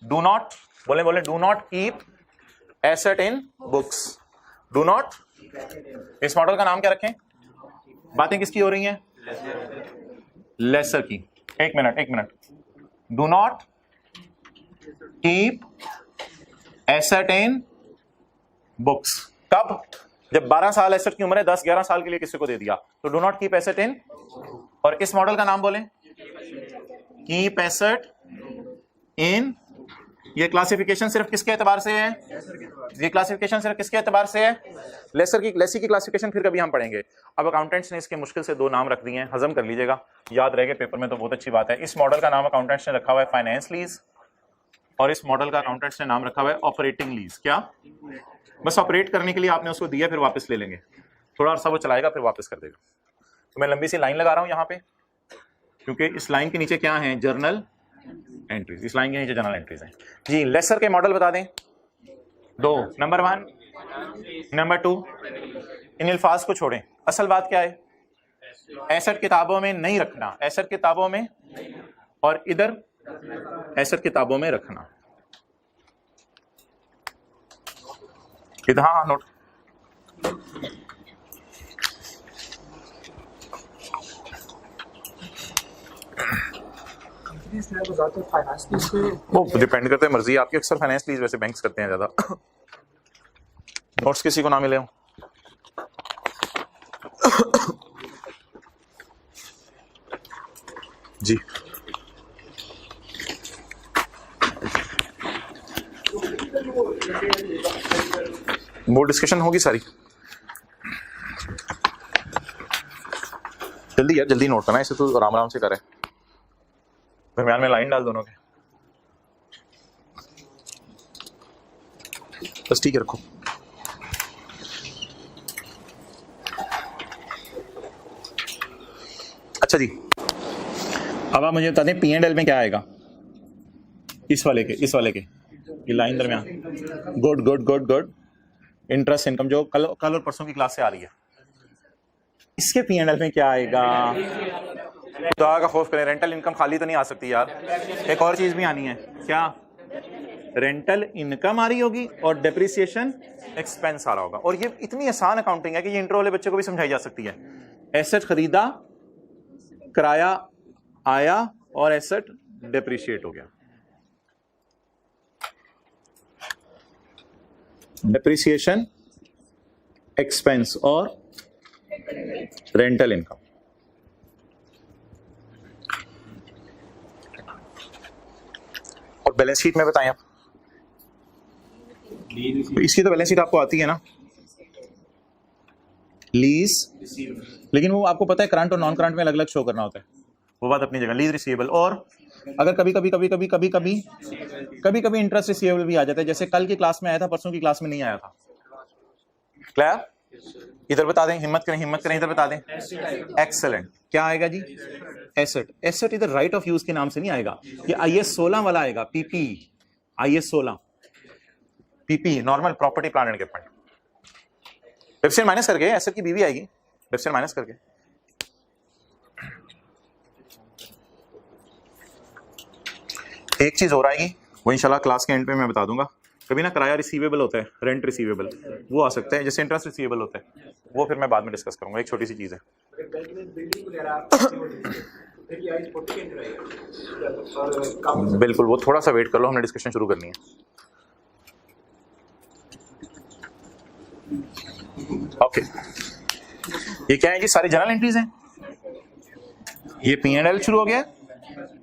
डू नॉट, बोले do not keep asset in books, do not. इस मॉडल का नाम क्या रखें, बातें किसकी हो रही हैं, लेसर की। एक minute, do not keep asset in books, कब, जब 12 साल एसेट की उम्र है, 10-11 साल के लिए किसी को दे दिया तो डू नॉट कीप एसेट इन। और इस मॉडल का नाम बोलें कीप एसेट इन। ये क्लासिफिकेशन सिर्फ किसके एतबार से है, ये क्लासिफिकेशन सिर्फ किसके एतबार से है, लेसी की क्लासिफिकेशन फिर कभी हम पढ़ेंगे। अब अकाउंटेंट्स ने इसके मुश्किल से 2 नाम रख दिए हैं, हजम कर लीजिएगा, याद रहेगा पेपर में तो बहुत अच्छी बात है। इस मॉडल का नाम अकाउंटेंट्स ने रखा हुआ है फाइनेंस लीज, और इस मॉडल का अकाउंटेंट्स ने नाम रखा हुआ है ऑपरेटिंग लीज। क्या, बस ऑपरेट करने के लिए आपने उसको दिया, फिर वापस ले लेंगे, थोड़ा अर्सा वो चलाएगा फिर वापस कर देगा। तो मैं लंबी सी लाइन लगा रहा हूं यहाँ पे, क्योंकि इस लाइन के नीचे क्या है, जर्नल एंट्रीज, इस लाइन के नीचे जर्नल एंट्रीज हैं जी। लेसर के मॉडल बता दें 2, नंबर 1, नंबर 2। इन अल्फाज को छोड़ें, असल बात क्या है, एसेट किताबों में नहीं रखना, एसेट किताबों में, और इधर एसेट किताबों में रखना, इधर हाँ नोट। वो डिपेंड करता है, मर्जी आपकी, अक्सर फाइनेंस लीज वैसे बैंक्स करते हैं ज्यादा। नोट्स किसी को ना मिले हो जी। वो डिस्कशन होगी सारी, जल्दी यार जल्दी नोट करना, इसे तो आराम आराम से करे, दरम्यान में लाइन डाल दोनों के, बस ठीक है रखो। अच्छा जी, अब आप मुझे बता दें P&L में क्या आएगा, इस वाले के ये लाइन दरम्यान, गुड। इंटरेस्ट इनकम जो कल और परसों की क्लास से आ रही है, इसके P&L में क्या आएगा, खुदा का खौफ करें, रेंटल इनकम खाली तो नहीं आ सकती यार, एक और चीज भी आनी है, क्या, रेंटल इनकम आ रही होगी और डेप्रिसिएशन एक्सपेंस आ रहा होगा। और ये इतनी आसान अकाउंटिंग है कि ये इंट्रो वाले बच्चे को भी समझाई जा सकती है। एसेट खरीदा, किराया आया और एसेट डेप्रिशिएट हो गया, डेप्रिसिएशन एक्सपेंस और रेंटल इनकम। और बैलेंस शीट में बताएं आप, इसकी तो बैलेंस शीट आपको आती है ना, लीज, लेकिन वो आपको पता है करंट और नॉन करंट में अलग अलग शो करना होता है, वो बात अपनी जगह। लीज रिसीवेबल, और अगर कभी कभी इंटरेस्ट रिसीवेबल भी आ जाता है, जैसे कल की क्लास में आया था, परसों की क्लास में नहीं आया था। क्लियर, इधर बता दें, हिम्मत करें, इधर बता दें। एक्सेलेंट। क्या आएगा जी? एसेट। एसेट इधर राइट ऑफ यूज के नाम से नहीं आएगा, ये IS 16 वाला आएगा, PP, IS 16, PP normal property plant and equipment. Deficit minus करके एसेट की बीवी आएगी, डेफिसिट माइनस करके। एक चीज और आएगी, वो इंशाल्लाह क्लास के एंड पे मैं बता दूंगा। कभी ना किराया रिसीवेबल होता है, रेंट रिसीवेबल, वो आ सकता है, जैसे इंटरेस्ट रिसीवेबल होता है, वो फिर मैं बाद में डिस्कस करूंगा। एक छोटी सी चीज है। बिल्कुल, वो थोड़ा सा वेट कर लो, हमने डिस्कशन शुरू करनी है। ओके, ये क्या है जी? सारी जर्नल एंट्रीज हैं। ये P&L शुरू हो गया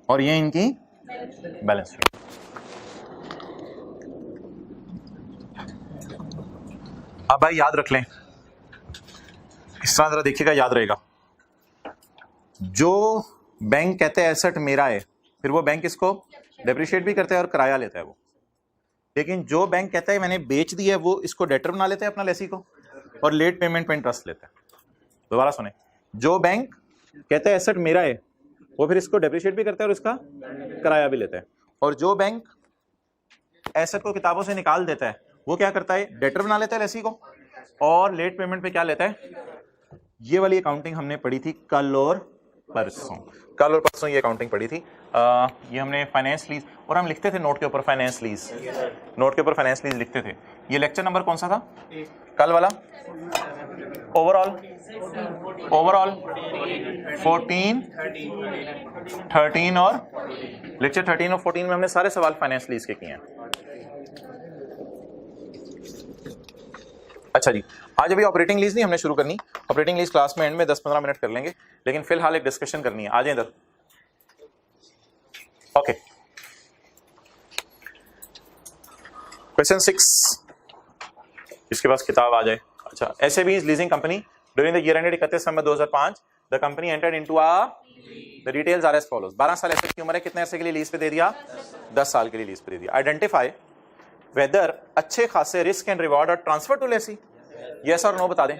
और ये इनकी बैलेंस शीट। अब भाई याद रख लें, इस तरह जरा देखिएगा, याद रहेगा। जो बैंक कहते हैं एसेट मेरा है, फिर वो बैंक इसको डेप्रिशिएट भी करता है और किराया लेता है वो। लेकिन जो बैंक कहता है मैंने बेच दिया है, वो इसको डेटर बना लेते हैं अपना लेसी को, और लेट पेमेंट पे इंटरेस्ट लेता है। दोबारा सुने, जो बैंक कहता है एसेट मेरा है, वो फिर इसको डेप्रिशिएट भी करता है और इसका किराया भी लेता है। और जो बैंक एसेट को किताबों से निकाल देता है, वो क्या करता है? डेटर बना लेता है लेसी को, और लेट पेमेंट पे क्या लेता है? ये वाली अकाउंटिंग हमने पढ़ी थी कल और परसों ये अकाउंटिंग पढ़ी थी। ये हमने फाइनेंस लीज, और हम लिखते थे नोट के ऊपर फाइनेंस लीज, नोट के ऊपर फाइनेंस लीज लिखते थे। ये लेक्चर नंबर कौन सा था कल वाला? ओवरऑल 14, 13 और लेक्चर 13 और 14 में हमने सारे सवाल फाइनेंस लीज के किए हैं। अच्छा जी, आज अभी ऑपरेटिंग लीज नहीं हमने शुरू करनी। ऑपरेटिंग लीज क्लास में एंड में 10-15 मिनट कर लेंगे, लेकिन फिलहाल एक डिस्कशन करनी है। आ जाए इधर। ओके, क्वेश्चन 6, इसके पास किताब आ जाए। अच्छा, SAB is leasing company during the year ended 31 December 2005 the company entered into the details are as follows। 12 साल एसेट की उम्र है, कितने अरसे के लिए लीज पे दे दिया? 10 साल के लिए लीज पे दे दिया। आइडेंटिफाई वेदर अच्छे खासे रिस्क एंड रिवॉर्ड और ट्रांसफर टू लेसी, यस और नो बता दें।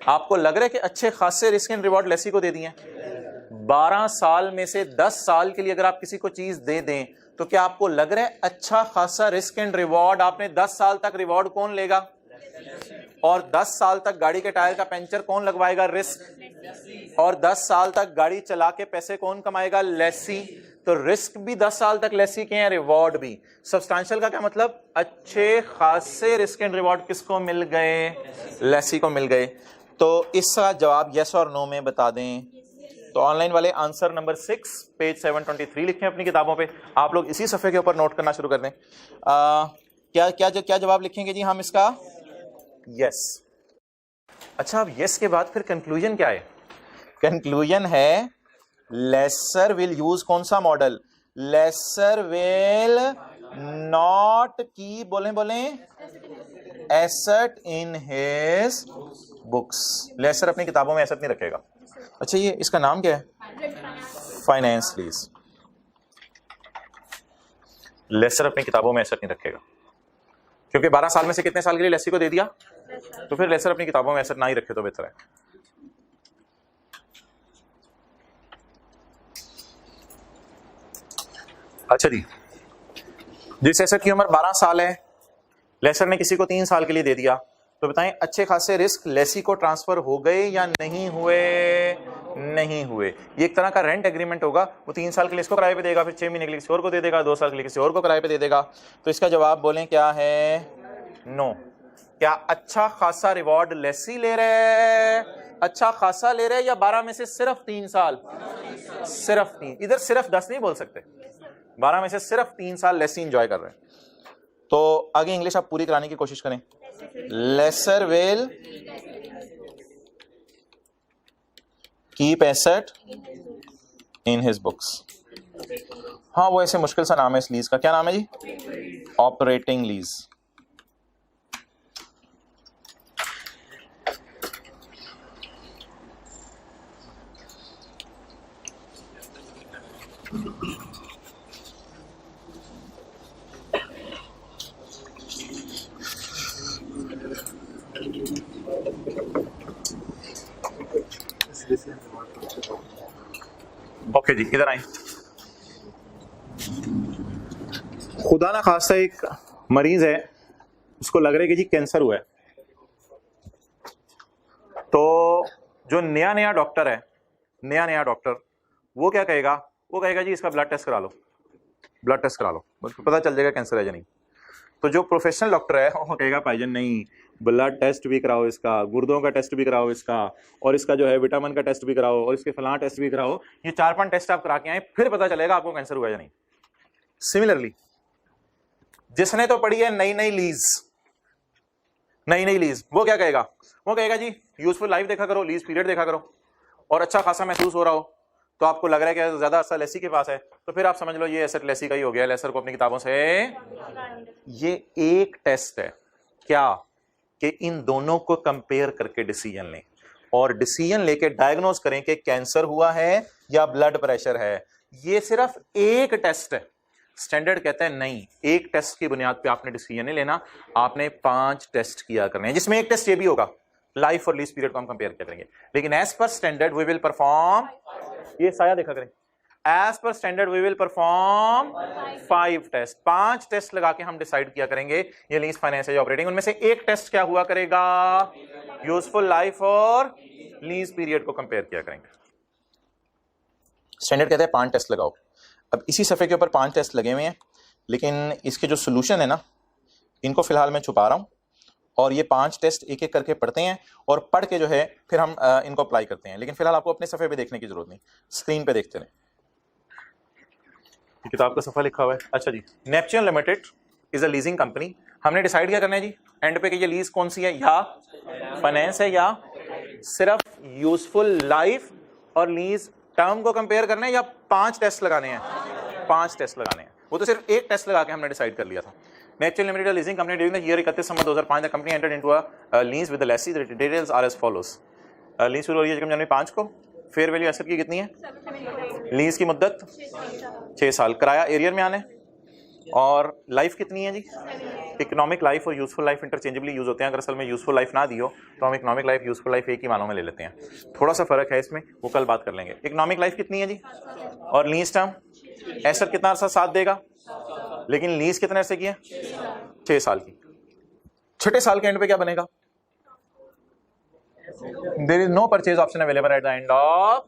आपको लग रहा है कि अच्छे खासे रिस्क एंड रिवॉर्ड लेसी को दे दिए? 12 साल में से 10 साल के लिए अगर आप किसी को चीज दे दें, तो क्या आपको लग रहा है अच्छा खासा रिस्क एंड रिवॉर्ड आपने 10 साल तक रिवॉर्ड कौन लेगा? और 10 साल तक गाड़ी के टायर का पंचर कौन लगवाएगा? रिस्क। और 10 साल तक गाड़ी चला के पैसे कौन कमाएगा? लेसी। तो रिस्क भी 10 साल तक लेसी के हैं, रिवॉर्ड भी। सब्सटेंशियल का क्या मतलब? अच्छे खासे रिस्क एंड रिवॉर्ड किसको मिल गए? लेसी को मिल गए। तो इसका जवाब यस और नो में बता दें। तो ऑनलाइन वाले आंसर नंबर 6 पेज 723 लिखें अपनी किताबों पे। आप लोग इसी सफे के ऊपर नोट करना शुरू कर दें। क्या जवाब लिखेंगे जी हम इसका? यस। अच्छा, अब यस के बाद फिर कंक्लूजन क्या है? कंक्लूजन है लेसर विल यूज कौन सा मॉडल? लेसर विल नॉट की बोलें asset in his books. Lessor अपनी किताबों में एसेट नहीं रखेगा। अच्छा, ये इसका नाम क्या है? Finance lease. लेसर अपनी किताबों में एसेट नहीं रखेगा, क्योंकि 12 साल में से कितने साल के लिए लेसी को दे दिया? तो फिर लेसर अपनी किताबों में एसेट ना ही रखे तो बेहतर है। अच्छा जी, जिस एसेट की उम्र 12 साल है, लेसर ने किसी को 3 साल के लिए दे दिया, तो बताएं अच्छे खासे रिस्क लेसी को ट्रांसफर हो गए या नहीं हुए? नहीं हुए। ये एक तरह का रेंट एग्रीमेंट होगा। वो 3 साल के लिए इसको किराए पे देगा, फिर 6 महीने के लिए किसी और को दे देगा, 2 साल के लिए किसी और को किराए पे दे देगा। तो इसका जवाब बोलें क्या है? नो। क्या अच्छा खासा रिवॉर्ड लेसी ले रहे हैं? अच्छा खासा ले रहे हैं या 12 में से सिर्फ 3 साल? सिर्फ 3। इधर सिर्फ 10 नहीं बोल सकते, 12 में से सिर्फ 3 साल लेसी एंजॉय कर रहे हैं। तो आगे इंग्लिश आप पूरी कराने की कोशिश करें। Laser will keep asset in his books. हाँ, वो ऐसे मुश्किल सा नाम है इस लीज का। क्या नाम है जी? Operating lease. ओके जी, इधर आए। खुदा ना खास्ता एक मरीज है, उसको लग रहा है कि जी कैंसर हुआ है। तो जो नया नया डॉक्टर है, नया डॉक्टर, वो क्या कहेगा? वो कहेगा जी इसका ब्लड टेस्ट करा लो, ब्लड टेस्ट करा लो, उसको पता चल जाएगा कैंसर है या नहीं। तो जो प्रोफेशनल डॉक्टर है वो कहेगा भाईजान नहीं, ब्लड टेस्ट भी कराओ, इसका गुर्दों का टेस्ट भी कराओ, इसका और इसका जो है विटामिन का टेस्ट भी कराओ, और इसके फलां टेस्ट भी कराओ। ये 4-5 टेस्ट आप करा के आए, फिर पता चलेगा आपको कैंसर हुआ या नहीं। सिमिलरली जिसने तो पढ़ी है नई नई लीज, वो क्या कहेगा? वो कहेगा जी यूजफुल लाइफ देखा करो, लीज पीरियड देखा करो, और अच्छा खासा महसूस हो रहा हो, तो आपको लग रहा है कि ज्यादा अर्सा लेसी के पास है, तो फिर आप समझ लो ये एसेट लेसी का ही हो गया। लेसर को अपनी किताबों से, ये एक टेस्ट है क्या कि इन दोनों को कंपेयर करके डिसीजन लें, और डिसीजन लेके डायग्नोज करें कि कैंसर हुआ है या ब्लड प्रेशर है। ये सिर्फ एक टेस्ट है। स्टैंडर्ड कहता है नहीं, एक टेस्ट की बुनियाद पे आपने डिसीजन नहीं लेना, आपने 5 टेस्ट किया करने हैं, जिसमें एक टेस्ट ये भी होगा, लाइफ और लीज पीरियड को हम कंपेयर करेंगे। लेकिन as per standard we will perform, ये साया देखा करें, as per standard we will perform 5 test. 5 test लगा के हम डिसाइड किया करेंगे ये लीज, फाइनेंस या ऑपरेटिंग। उनमें से एक टेस्ट क्या हुआ करेगा? यूजफुल लाइफ और लीज पीरियड को कंपेयर किया करेंगे। स्टैंडर्ड कहते हैं 5 टेस्ट लगाओ। अब इसी सफ़े के ऊपर 5 टेस्ट लगे हुए हैं, लेकिन इसके जो सोल्यूशन है ना, इनको फिलहाल मैं छुपा रहा हूं, और ये 5 टेस्ट एक एक करके पढ़ते हैं, और पढ़ के जो है फिर हम इनको अप्लाई करते हैं। लेकिन फिलहाल आपको अपने सफ़े पे देखने की जरूरत नहीं, स्क्रीन पे देखते रहें। किताब का सफ़ा लिखा हुआ है। अच्छा जी, Neptune limited is a leasing company. हमने डिसाइड क्या करना है जी एंड पे कि ये लीज कौन सी है, या फाइनेंस है या सिर्फ यूजफुल लाइफ और लीज टर्म को कंपेयर करना है, या 5 टेस्ट लगाने हैं? 5 टेस्ट लगाने हैं। वो तो सिर्फ एक टेस्ट लगा के हमने डिसाइड कर लिया था। Neptune limited leasing company during the year 31 December 2005 the company entered into a lease with the lessee. The details are as follows. Lease शुरू हो रही है जनवरी 5 को। फेयर वैल्यू एसेट की कितनी है? लीज की मुद्दत 6 साल। किराया एरियर में आने, और लाइफ कितनी है जी? इकोनॉमिक लाइफ और यूजफुल लाइफ इंटरचेंजेबली यूज होते हैं। अगर असल में यूजफुल लाइफ ना दी हो तो हम इकोनॉमिक लाइफ, यूजफुल लाइफ एक ही मानों में ले लेते हैं। थोड़ा सा फर्क है इसमें, वो कल बात कर लेंगे। इकोनॉमिक लाइफ कितनी है जी? और लीज टर्म एसेट कितना अर्सा साथ देगा, लेकिन लीज कितने अर्से की है? 6 साल की। छठे साल के एंड पे क्या बनेगा? There is no purchase option available at the end of.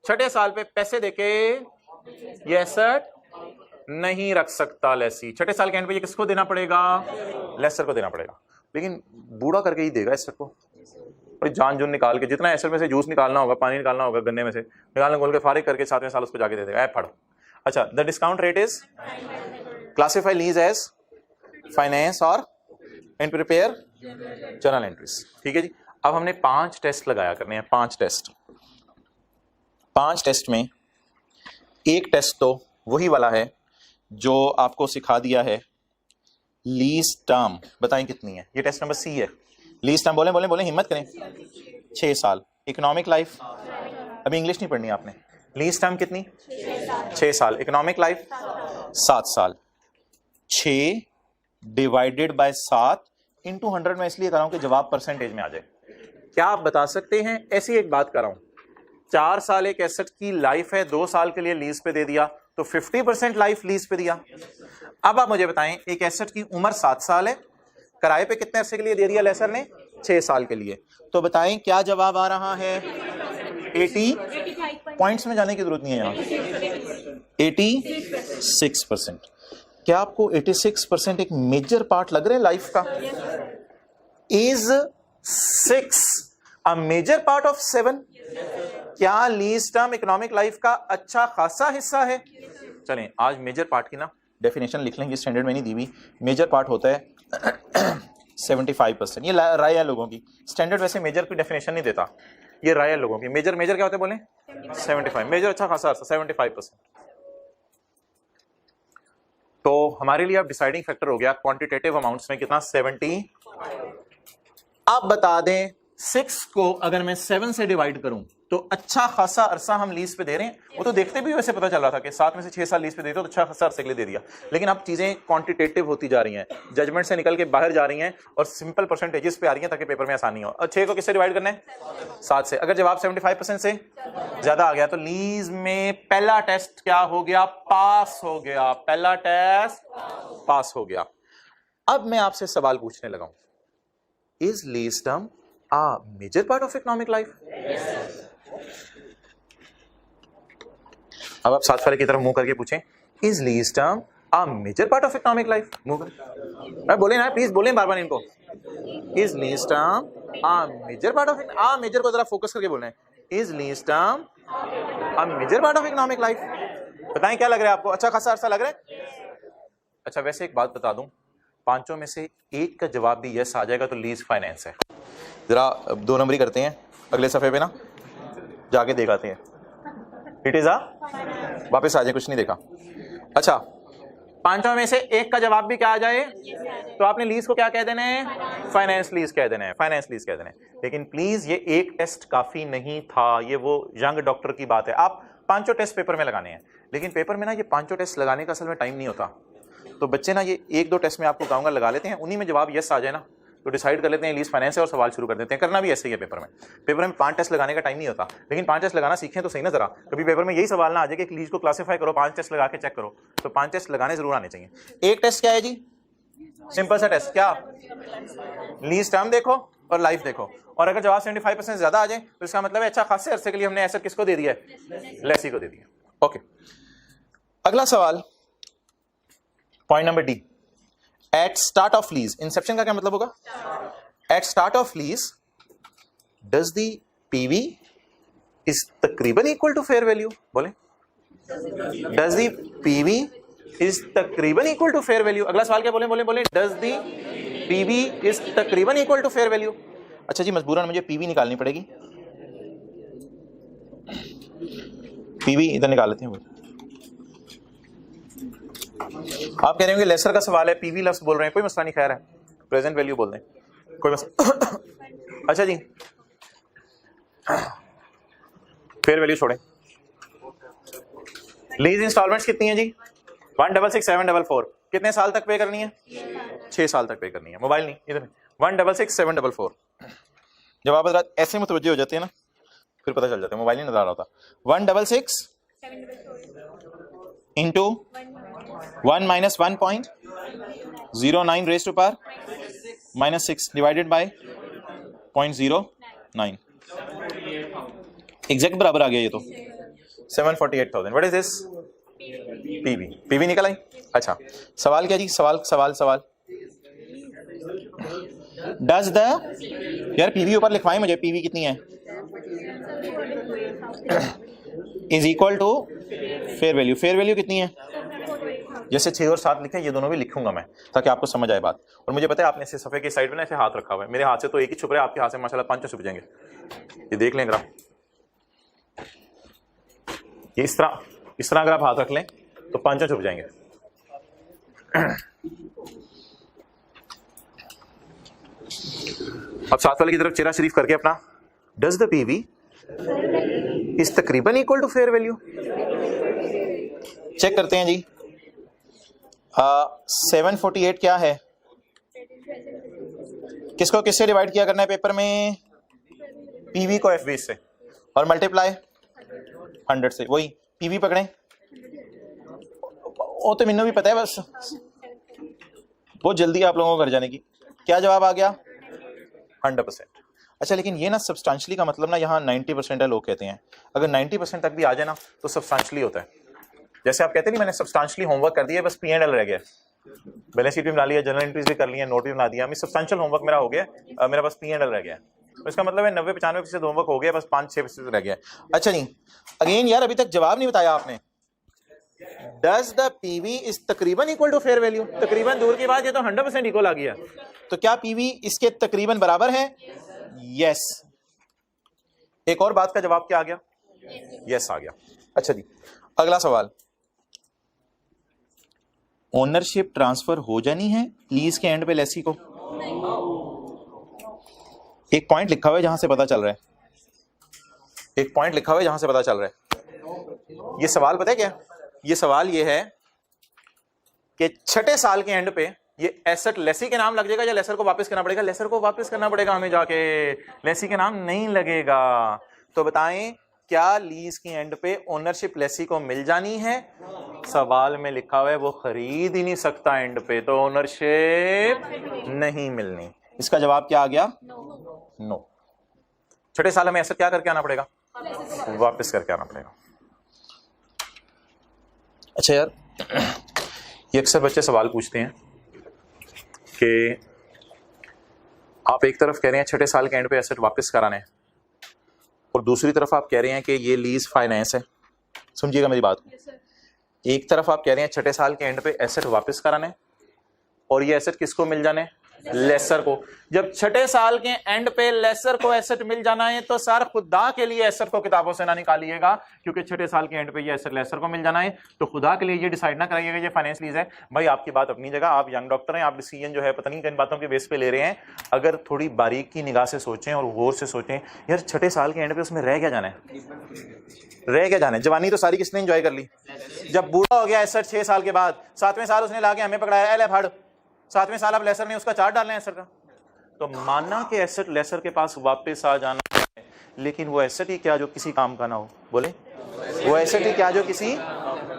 छठे साल पे पैसे देके ये एसेट नहीं रख सकता लेसी। छठे साल के एंड पे ये किसको देना पड़ेगा? लेसर को देना पड़ेगा। लेकिन बूढ़ा करके ही देगा एसेट को, और जान जून निकाल के, जितना एसेट में से जूस निकालना होगा, पानी निकालना होगा गन्ने में से, निकालने खोल के फारिग करके 7वें साल उसको जाके दे देगा। पढ़ो। अच्छा, the discount rate is classify lease as finance or and prepare journal entries. ठीक है जी। अब हमने 5 टेस्ट लगाया करने हैं, 5 टेस्ट। 5 टेस्ट में एक टेस्ट तो वही वाला है जो आपको सिखा दिया है, लीज टर्म। बताएं कितनी है? ये टेस्ट नंबर सी है। लीज टर्म बोले बोले बोले, हिम्मत करें। 6 साल। इकोनॉमिक लाइफ, अभी इंग्लिश नहीं पढ़नी आपने। लीज टर्म कितनी? 6 साल। इकोनॉमिक लाइफ 7 साल। 6 डिवाइडेड बाय 7 इंटू 100 में इसलिए कर रहा हूं कि जवाब परसेंटेज में आ जाए। क्या आप बता सकते हैं? ऐसी एक बात कर रहा हूं, 4 साल एक एसेट की लाइफ है, 2 साल के लिए लीज पे दे दिया, तो 50% लाइफ लीज पे दिया। अब आप मुझे बताएं, एक एसेट की उम्र 7 साल है, किराए पे कितने अरसे के लिए दे दिया लेसर ने? 6 साल के लिए। तो बताएं क्या जवाब आ रहा है? 80 पॉइंट्स में जाने की जरूरत नहीं है यहां। 86%। क्या आपको 86% एक मेजर पार्ट लग रहा है लाइफ का? Is 6 a major part of 7? क्या लीज टर्म इकोनॉमिक लाइफ का अच्छा खासा हिस्सा है? चलें आज मेजर पार्ट की ना डेफिनेशन लिख लेंगे, स्टैंडर्ड में नहीं दी हुई। मेजर पार्ट होता है 75%। ये राय है लोगों की, स्टैंडर्ड वैसे मेजर की डेफिनेशन नहीं देता, ये राय है लोगों की। मेजर मेजर क्या होता है बोले? 75। मेजर अच्छा खासा 75%। तो हमारे लिए अब डिसाइडिंग फैक्टर हो गया क्वांटिटेटिव अमाउंट्स में कितना? 70। अब बता दें 6 को अगर मैं 7 से डिवाइड करूं तो अच्छा खासा अरसा हम लीज पे दे रहे हैं। वो तो देखते भी वैसे पता चल रहा था कि 7 में से 6 साल लीज पे देते हो तो अच्छा खासा अरसे के लिए दे दिया, लेकिन अब चीजें क्वांटिटेटिव होती जा रही हैं, जजमेंट से निकल के बाहर जा रही हैं और सिंपल परसेंटेजेस पे आ रही हैं ताकि पेपर में आसानी हो। और 6 को किससे डिवाइड करना है? 7 से। अगर जवाब 75% से ज्यादा आ गया तो लीज में पहला टेस्ट क्या हो गया? पास हो गया। पहला टेस्ट पास हो गया। अब मैं आपसे सवाल पूछने लगा हूं, is lease term a major part of economic life? अब आप साथ वाले की तरफ मुंह करके पूछें, is lease term a major part of economic life? मुंह कर बोले ना, प्लीज बोले बार बार इनको। Is lease term a major part of a major को जरा फोकस करके बोलना है। Is lease term a major part of economic life? बताएं क्या लग रहा है आपको? अच्छा खासा अरसा लग रहा है? अच्छा, वैसे एक बात बता दूं, पांचों में से एक का जवाब भी यस आ जाएगा तो लीज फाइनेंस है। जरा 2 नंबरी करते हैं अगले सफे पे ना, जाके देखाते हैं। इट इज वापस आ जाए, कुछ नहीं देखा। अच्छा, पांचों में से एक का जवाब भी क्या आ जाए तो आपने लीज को क्या कह देना है? फाइनेंस लीज कह देना है। फाइनेंस लीज कह देना है। लेकिन प्लीज ये एक टेस्ट काफी नहीं था, ये वो यंग डॉक्टर की बात है। आप 5 टेस्ट पेपर में लगाने हैं, लेकिन पेपर में ना ये 5 टेस्ट लगाने का असल में टाइम नहीं होता। तो बच्चे ना ये 1-2 टेस्ट में आपको कहूंगा लगा लेते हैं, उन्हीं में जवाब यस आ जाए ना तो डिसाइड कर लेते हैं लीज फाइनेंस है और सवाल शुरू कर देते हैं। करना भी ऐसे ही है पेपर में। पेपर में 5 टेस्ट लगाने का टाइम नहीं होता, लेकिन 5 टेस्ट लगाना सीखें तो सही ना जरा। कभी पेपर में यही सवाल ना आ जाए कि लीज को क्लासिफाई करो, 5 टेस्ट लगा के चेक करो। तो 5 टेस्ट लगाने जरूर आने चाहिए। एक टेस्ट क्या है जी? सिंपल सा टेस्ट, क्या? लीज टर्म देखो और लाइफ देखो, और अगर जवाब 75% ज्यादा आ जाए तो इसका मतलब है अच्छा खासे अरसे के लिए हमने एसेट किसको दे दिया है? लेसी को दे दिया। ओके, अगला सवाल, point number D. At start of lease, inception का क्या मतलब होगा? At start of lease does the PV is तकरीबन इक्वल टू फेयर वैल्यू? बोले, डज द पीवी इज तकरीबन इक्वल टू फेयर वैल्यू? अगला सवाल क्या? बोले बोले बोले, डज द पीवी इज तकरीबन इक्वल टू फेयर वैल्यू? अच्छा जी, मजबूरन मुझे पीवी निकालनी पड़ेगी। पीवी इधर निकाल लेते हैं। आप कह रहे होंगे लेसर का सवाल है, पीवी लफ्ज बोल रहे हैं, कोई मसला नहीं, खैर है, प्रेजेंट वैल्यू बोल दें, कोई मसला। अच्छा जी, फेयर वैल्यू छोड़ें। लीज इंस्टॉलमेंट्स कितनी है जी? 166,744। कितने साल तक पे करनी है? 6 साल तक पे करनी है। मोबाइल नहीं, इधर 166,744। जब आप ऐसे मुतवज्जे हो जाते हैं ना फिर पता चल जाता है, मोबाइल नहीं नजर आ रहा होता। 166 into 1 minus 1.09 raise to power minus 6 divided by 0.09, exact बराबर आ गया ये तो 748,000। What is this? PV. PV निकल आई। अच्छा, सवाल क्या जी? सवाल डज द, यार पीवी ऊपर लिखवाएं मुझे, पीवी कितनी है? Is equal to fair value. Fair value कितनी है? जैसे 6 और 7 लिखे, ये दोनों भी लिखूंगा मैं ताकि आपको समझ आए बात। और मुझे पता है आपने इस सफे की साइड में ना ऐसे हाथ रखा हुआ है, मेरे हाथ से तो एक ही छुप रहा है, आपके हाथ से माशाल्लाह 5 छुप जाएंगे। ये देख लें जरा, ये इस तरह अगर आप हाथ रख लें तो 5 छुप जाएंगे। अब साथ वाले की तरफ चेहरा शरीफ करके अपना, डज द पीवी इज तकरीबन equal to fair value? Check करते हैं जी। 748 क्या है? किसको किससे डिवाइड किया करना है पेपर में? पीवी को एफ 20 से और मल्टीप्लाई 100 से। वही पीवी पकड़ें, वो तो मैंने भी पता है, बस बहुत जल्दी आप लोगों को घर जाने की। क्या जवाब आ गया? 100%। अच्छा, लेकिन ये ना सब्सटेंशियली का मतलब ना यहाँ 90% है लोग कहते हैं। अगर 90% तक भी आ जाए ना तो सब्सटेंशियली होता है। जैसे आप कहते नहीं मैंने सब्सटेंशियली होमवर्क कर दिया, बस P&L रह गया, बैलेंस शीट भी बना लिया, जनरल एंट्रीज भी कर लिया, नोट भी बना दिया, मैं सब्सटेंशियल होमवर्क मेरा हो गया, मेरा बस P&L रह गया। तो इसका मतलब है 90-95% होमवर्क हो गया, बस 5-6% रह गया। अच्छा जी, अगेन यार अभी तक जवाब नहीं बताया आपने। डज द पीवी इज तकरीबन इक्वल टू फेयर वैल्यू? तकरीबन दूर की बात, ये तो 100% इक्वल आ गया। तो क्या पीवी इसके तकरीबन बराबर है? यस। एक और बात का जवाब क्या आ गया? यस आ गया। अच्छा जी, अगला सवाल, ओनरशिप ट्रांसफर हो जानी है लीज के एंड पे लेसी को? एक पॉइंट लिखा हुआ है जहां से पता चल रहा है, एक पॉइंट लिखा हुआ है जहां से पता चल रहा है। ये सवाल पता है क्या, ये सवाल ये है कि छठे साल के एंड पे ये एसेट लेसी के नाम लग जाएगा या लेसर को वापस करना पड़ेगा? लेसर को वापस करना पड़ेगा हमें जाके, लेसी के नाम नहीं लगेगा। तो बताएं क्या लीज की एंड पे ओनरशिप लेसी को मिल जानी है? सवाल में लिखा हुआ है वो खरीद ही नहीं सकता एंड पे, तो ओनरशिप नहीं मिलनी। इसका जवाब क्या आ गया? नो। छठे साल में एसेट क्या करके आना पड़ेगा? वापस करके आना पड़ेगा। अच्छा यार, ये अक्सर बच्चे सवाल पूछते हैं कि आप एक तरफ कह रहे हैं छठे साल के एंड पे एसेट वापस कराने हैं और दूसरी तरफ आप कह रहे हैं कि ये लीज फाइनेंस है। समझिएगा मेरी बात को। एक तरफ आप कह रहे हैं छठे साल के एंड पे एसेट वापस कराने और ये एसेट किसको मिल जाने? लेसर को। जब छठे साल के एंड पे लेसर को एसेट मिल जाना है तो सर खुदा के लिए एसेट को किताबों से ना निकालिएगा, क्योंकि छठे साल के एंड पे ये एसेट लेसर को मिल जाना है। तो खुदा के लिए ये डिसाइड ना कराइएगा ये फाइनेंस लीज है। भाई आपकी बात अपनी जगह, आप यंग डॉक्टर हैं, आप डिसीजन जो है पता नहीं किन बातों के बेस पे ले रहे हैं। अगर थोड़ी बारीकी निगाह से सोचें और गौर से सोचें, यार छठे साल के एंड पे उसमें रह क्या जाना है? रह क्या जाना है? जवानी तो सारी किसने एंजॉय कर ली? जब बूढ़ा हो गया एसेट 6 साल के बाद, 7वें साल उसने लाके हमें पकड़ाया, एले फाड़, 7वें साल अब लेसर ने उसका चार्ट डालना है एसेट का। तो माना कि एसेट लेसर के पास वापस आ जाना है, लेकिन वो एसेट ही क्या जो किसी काम का ना हो? बोले वो एसेट ही क्या जो किसी,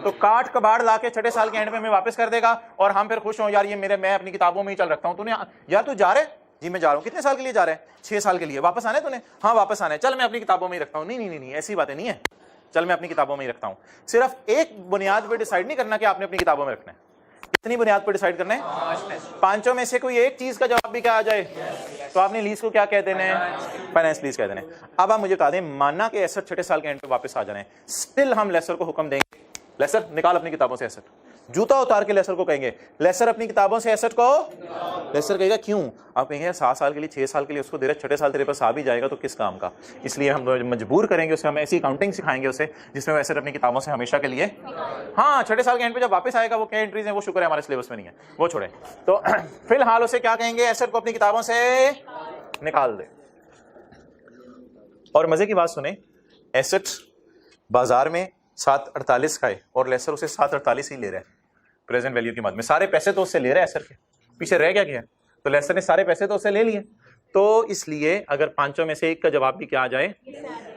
तो काट कबाड़ लाके छठे साल के एंड में हमें वापस कर देगा और हम फिर खुश हो, यार ये मेरे, मैं अपनी किताबों में ही चल रखता हूँ। तूने यार तू जा रहे? जी मैं जा रहा हूँ। कितने साल के लिए जा रहे हैं? 6 साल के लिए। वापस आने तूने? हाँ वापस आने। चल मैं अपनी किताबों में ही रखता हूँ। नहीं नहीं नहीं, ऐसी बातें नहीं है। चल मैं अपनी किताबों में ही रखता हूँ। सिर्फ एक बुनियाद पे डिसाइड नहीं करना कि आपने अपनी किताबों में रखना है। कितनी बुनियाद पर डिसाइड करना है? 5 में से कोई एक चीज का जवाब भी क्या आ जाए तो आपने लीज को क्या कह देना है? फाइनेंस लीज कह देना है। अब आप मुझे बता दें, माना कि एसेट छठे साल के एंड पे वापस आ जाए, स्टिल हम लेसर को हुक्म देंगे, लेसर निकाल अपनी किताबों से एसेट। जूता उतार के लेसर को कहेंगे, लेसर अपनी किताबों से एसेट को। लेसर कहेगा क्यों? आप कहेंगे 7 साल के लिए, 6 साल के लिए उसको दे रहे, छठे साल तेरे पास आ भी जाएगा तो किस काम का? इसलिए हम मजबूर करेंगे उसे, हम ऐसी अकाउंटिंग सिखाएंगे उसे जिसमें वो एसेट अपनी किताबों से हमेशा के लिए। हाँ छठे साल के एंड पे जब वापस आएगा वो क्या एंट्रीज है वो शुक्र है हमारे सिलेबस में नहीं है, वो छोड़े। तो फिलहाल उसे क्या कहेंगे? एसेट को अपनी किताबों से निकाल दे। और मजे की बात सुने, एसेट बाजार में 7.48 का है और लेसर उसे 7.48 ही ले रहा है प्रेजेंट वैल्यू की मद में। सारे पैसे तो उससे ले रहा है एसेट के, पीछे रह क्या गया? तो लेसर ने सारे पैसे तो उससे ले लिए। तो इसलिए अगर 5 में से एक का जवाब भी क्या आ जाए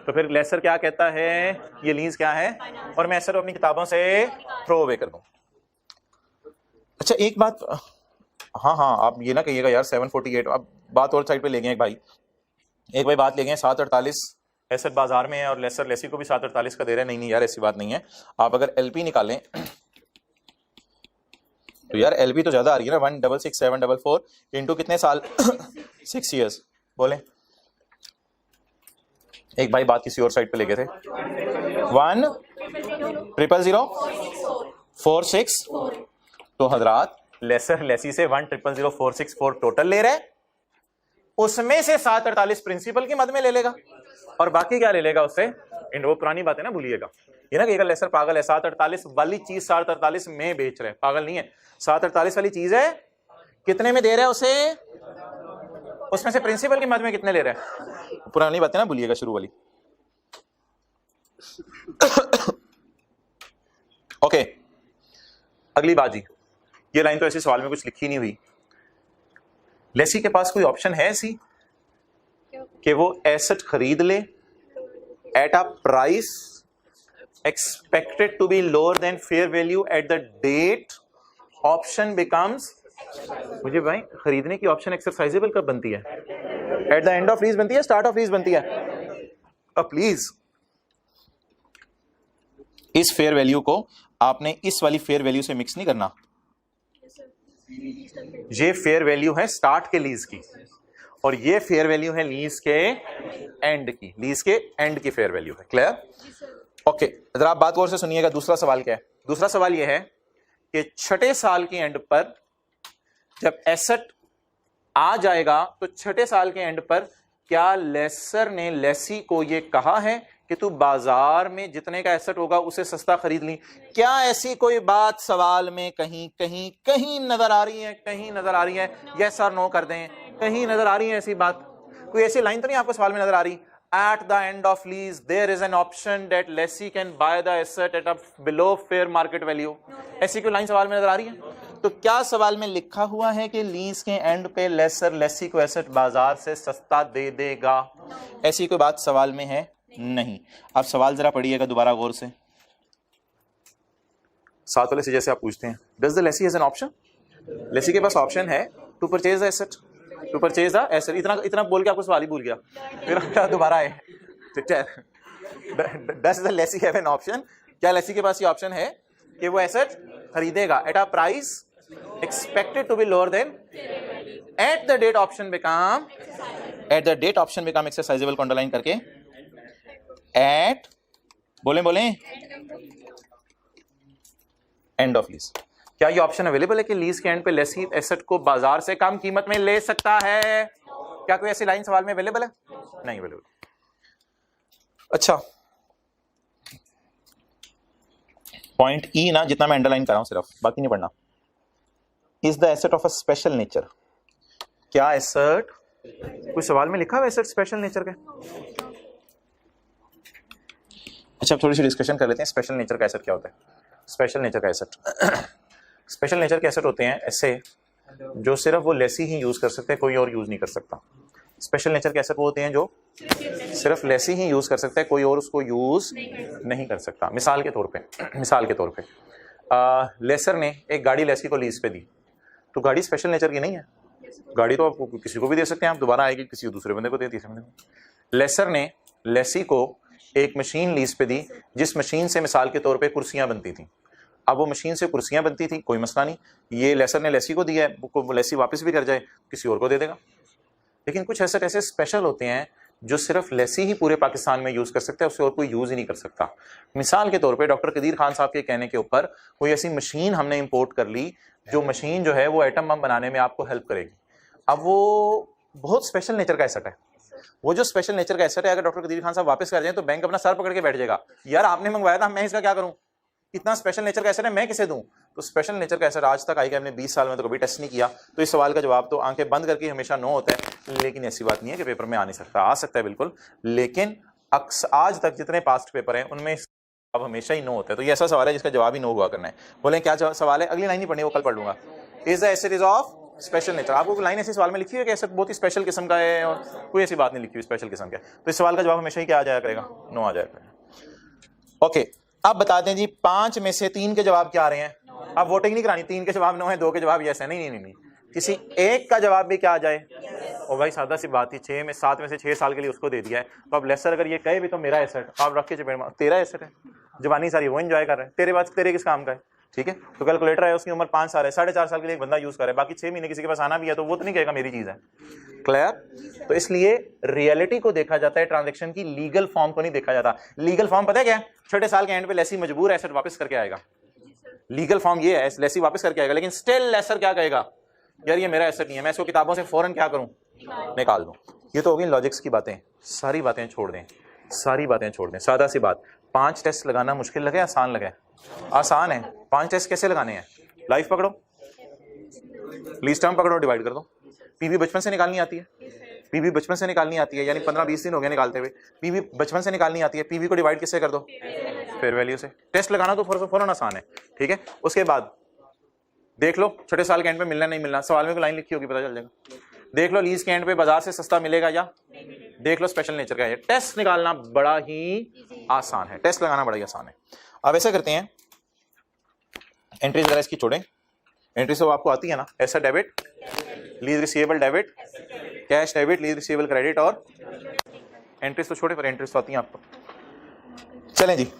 तो फिर लेसर क्या कहता है? ये लीज क्या है और मैं एसेट अपनी किताबों से थ्रो अवे कर दूं। अच्छा एक बात, हाँ हाँ आप ये ना कहिएगा यार 748, अब बात और साइड पे ले गए एक भाई बात ले गए 7.48 एसेट बाजार में है और लेसर लेसी को भी 7.48 का दे रहे हैं। नहीं नहीं यार ऐसी बात नहीं है। आप अगर एलपी निकालें तो यार एलपी तो ज्यादा आ रही है ना, 166,744 इंटू कितने साल? 6 ईयर्स। बोले एक भाई बात किसी और साइड पे ले गए थे। 1,000,046 तो हजरात लेसर लेसी से 1,000,046 टोटल ले रहे, उसमें से 7.48 प्रिंसिपल की मद में ले लेगा और बाकी क्या ले लेगा उससे? वो पुरानी बात है ना, भूलिएगा ये ना कि लेसर पागल है, 7.48 वाली चीज 7.48 में बेच रहे, पागल नहीं है। 7.48 वाली चीज है, कितने में दे रहा है उसे? उसमें से प्रिंसिपल की मद में कितने ले रहा है? पुरानी बात है ना, भूलिएगा शुरू वाली। ओके अगली बात जी, ये लाइन तो ऐसे सवाल में कुछ लिखी नहीं हुई। लेसी के पास कोई ऑप्शन है ऐसी कि वो एसेट खरीद ले eight a price expected to be lower than fair value at the date option becomes, मुझे भाई खरीदने की ऑप्शन एक्सरसाइजेबल कब बनती है? Eight the end of lease बनती है, स्टार्ट ऑफ लीज बनती है? अब प्लीज इस फेयर वैल्यू को आपने इस वाली फेयर वैल्यू से मिक्स नहीं करना। ये फेयर वैल्यू है स्टार्ट के लीज की और ये फेयर वैल्यू है लीज के एंड की, लीज के एंड की फेयर वैल्यू है। क्लियर? ओके जरा आप बात गौर से सुनिएगा। दूसरा सवाल क्या है? दूसरा सवाल यह है कि छठे साल के एंड पर जब एसेट आ जाएगा तो छठे साल के एंड पर क्या लेसर ने लेसी को यह कहा है कि तू बाजार में जितने का एसेट होगा उसे सस्ता खरीद ली? क्या ऐसी कोई बात सवाल में कहीं कहीं कहीं नजर आ रही है? कहीं नजर आ रही है? यस और नो कर दें। कहीं नजर आ रही है ऐसी बात? कोई ऐसी लाइन तो नहीं आपको सवाल में नजर आ रही? At the end of lease, there is an option that lessee can buy the asset at a below fair market value. ऐसी कोई लाइन सवाल में नजर आ रही है? तो क्या सवाल में लिखा हुआ है कि लीज के एंड पे लेसर लेसी को एसेट बाजार से सस्ता दे देगा? ऐसी कोई बात सवाल में है नहीं। आप सवाल जरा पढ़िएगा दोबारा गौर से। साथ वाले से जैसे आप पूछते हैं, does the lessee has an option? Lessee के पास ऑप्शन है to purchase the asset, to purchase the asset. इतना बोल के आपको सवाल ही भूल गया, फिर दोबारा आए। Does the Lesi have an option? क्या लेसी के पास ये ऑप्शन है कि वो एसेट खरीदेगा at a price expected to be lower than at the date option become, at the date option become exercisable को अंडरलाइन करके, एट बोले एंड ऑफ लीज। क्या ये ऑप्शन अवेलेबल है कि लीज के एंड पे लेसी एसेट को बाजार से कम कीमत में ले सकता है? क्या कोई ऐसी लाइन सवाल में अवेलेबल है? नहीं अवेलेबल। अच्छा, पॉइंट ई ना जितना मैं अंडरलाइन कर रहा हूं सिर्फ, बाकी नहीं पढ़ना। Is the asset of a special nature? क्या एसेट, कोई सवाल में लिखा हुआ एसेट स्पेशल नेचर के? अच्छा, अब थोड़ी सी डिस्कशन कर लेते हैं स्पेशल नेचर का एसेट क्या होता है। स्पेशल नेचर का एसेट, स्पेशल नेचर के एसेट होते हैं ऐसे जो सिर्फ वो लेसी ही यूज कर सकते हैं, कोई और यूज नहीं कर सकता। स्पेशल नेचर के एसेट वो होते हैं जो सिर्फ लेसी ही यूज कर सकता है, कोई और उसको यूज नहीं कर सकता। मिसाल के तौर पे लेसर ने एक गाड़ी लेसी को लीज पे दी, तो गाड़ी स्पेशल नेचर की नहीं है। गाड़ी तो आप किसी को भी दे सकते हैं, आप दोबारा आएगी किसी दूसरे बंदे को दे, तीसरे बंदे को। लेसर ने लेसी को एक मशीन लीज पे दी, जिस मशीन से मिसाल के तौर पे कुर्सियां बनती थी। अब वो मशीन से कुर्सियां बनती थी, कोई मसला नहीं, ये लेसर ने लेसी को दिया है, वो लेसी वापस भी कर जाए किसी और को दे देगा। लेकिन कुछ एसेट ऐसे स्पेशल होते हैं जो सिर्फ लेसी ही पूरे पाकिस्तान में यूज कर सकता है, उससे और कोई यूज ही नहीं कर सकता। मिसाल के तौर पे डॉक्टर कदीर खान साहब के कहने के ऊपर कोई ऐसी मशीन हमने इंपोर्ट कर ली, जो मशीन जो है वो एटम बम बनाने में आपको हेल्प करेगी। अब वो बहुत स्पेशल नेचर का एसेट है। वो जो स्पेशल नेचर का एसेट है, अगर डॉक्टर कदीर खान साहब वापस कर जाए तो बैंक अपना सर पकड़ के बैठ जाएगा, यार आपने मंगवाया था, मैं इसका क्या करूं, इतना स्पेशल नेचर का एसेट है, मैं किसे दूं? तो स्पेशल नेचर का एसेट आज तक आई हमने 20 साल में तो कभी टेस्ट नहीं किया, तो इस सवाल का जवाब तो आंखें बंद करके हमेशा नो होता है। लेकिन ऐसी बात नहीं है कि पेपर में आ नहीं सकता, आ सकता है बिल्कुल, लेकिन आज तक जितने पास्ट पेपर हैं उनमें अब हमेशा ही नो होता है। तो ये ऐसा सवाल है जिसका जवाब ही नो हुआ करना है। बोले क्या सवाल है? अगली लाइन नहीं पढ़नी, वो कल पढ़ लूंगा। Is the asset is of special nature. आपको लाइन ऐसी सवाल में लिखी है कि एसेट बहुत ही स्पेशल किस्म का है, और कोई ऐसी बात नहीं लिखी हुई स्पेशल किस्म का, तो इस सवाल का जवाब हमेशा ही क्या आ जाया करेगा? नो आ जाया करेगा। ओके, अब बताते हैं जी 5 में से 3 के जवाब क्या आ रहे हैं। अब वोटिंग नहीं करानी, 3 के जवाब नो है, 2 के जवाब यस है। नहीं, किसी एक का जवाब भी क्या आ जाए। और भाई सादा सी बात ही, 7 में से 6 साल के लिए उसको दे दिया है, तो अब लेसर अगर ये कहे भी तो मेरा एसेट, आप रख के चपेट मार, तेरा एसेट है, जवानी सारी वो एंजॉय कर रहे हैं, तेरे पास तेरे किस काम का है? ठीक है, तो कैलकुलेटर है, उसकी उम्र 5 साल है, 4.5 साल के लिए एक बंदा यूज करे, बाकी 6 महीने किसी के पास आना भी है तो वो तो नहीं कहेगा मेरी चीज है। क्लियर? तो इसलिए रियलिटी को देखा जाता है, ट्रांजैक्शन की लीगल फॉर्म को नहीं देखा जाता। लीगल फॉर्म पता है क्या? 6 साल के एंड पे लेसी मजबूर एसेट वापस करके आएगा। लीगल फॉर्म ये है, लेसी वापस करके आएगा, लेकिन स्टिल लेसर क्या कहेगा, यार ये मेरा एसेट नहीं है, मैं इसको किताबों से फौरन क्या करूं, निकाल दूं। ये तो होगी लॉजिक्स की बातें, सारी बातें छोड़ दें, सारी बातें छोड़ दें। सादा सी बात, 5 टेस्ट लगाना मुश्किल लगे, आसान लगे? आसान है। 5 टेस्ट कैसे लगाने हैं? लाइफ पकड़ो, लीज टर्म पकड़ो, डिवाइड कर दो। पीवी बचपन से निकालनी आती है, पीवी बचपन से निकालनी आती है, यानी 15-20 दिन हो गए निकालते हुए, पीवी बचपन से निकालनी आती है। पीवी को डिवाइड किससे कर दो? फेयर वैल्यू से। टेस्ट लगाना तो फौरन आसान है, ठीक है। उसके बाद देख लो 6 साल के एंड पे मिलना नहीं मिलना, सवाल में कोई लाइन लिखी होगी पता चल जाएगा। देख लो लीज के एंड पे बाजार से सस्ता मिलेगा या देख लो स्पेशल नेचर का है। टेस्ट निकालना बड़ा ही आसान है, टेस्ट लगाना बड़ा ही आसान है। अब ऐसा करते हैं, एंट्रीज वगैरह इसकी छोड़ें, एंट्री तो आपको आती है ना, ऐसा debit, lease receivable debit, cash debit, lease receivable credit, और एंट्रीज तो छोड़े पर एंट्रीज तो आती हैं आपको। चलें जी,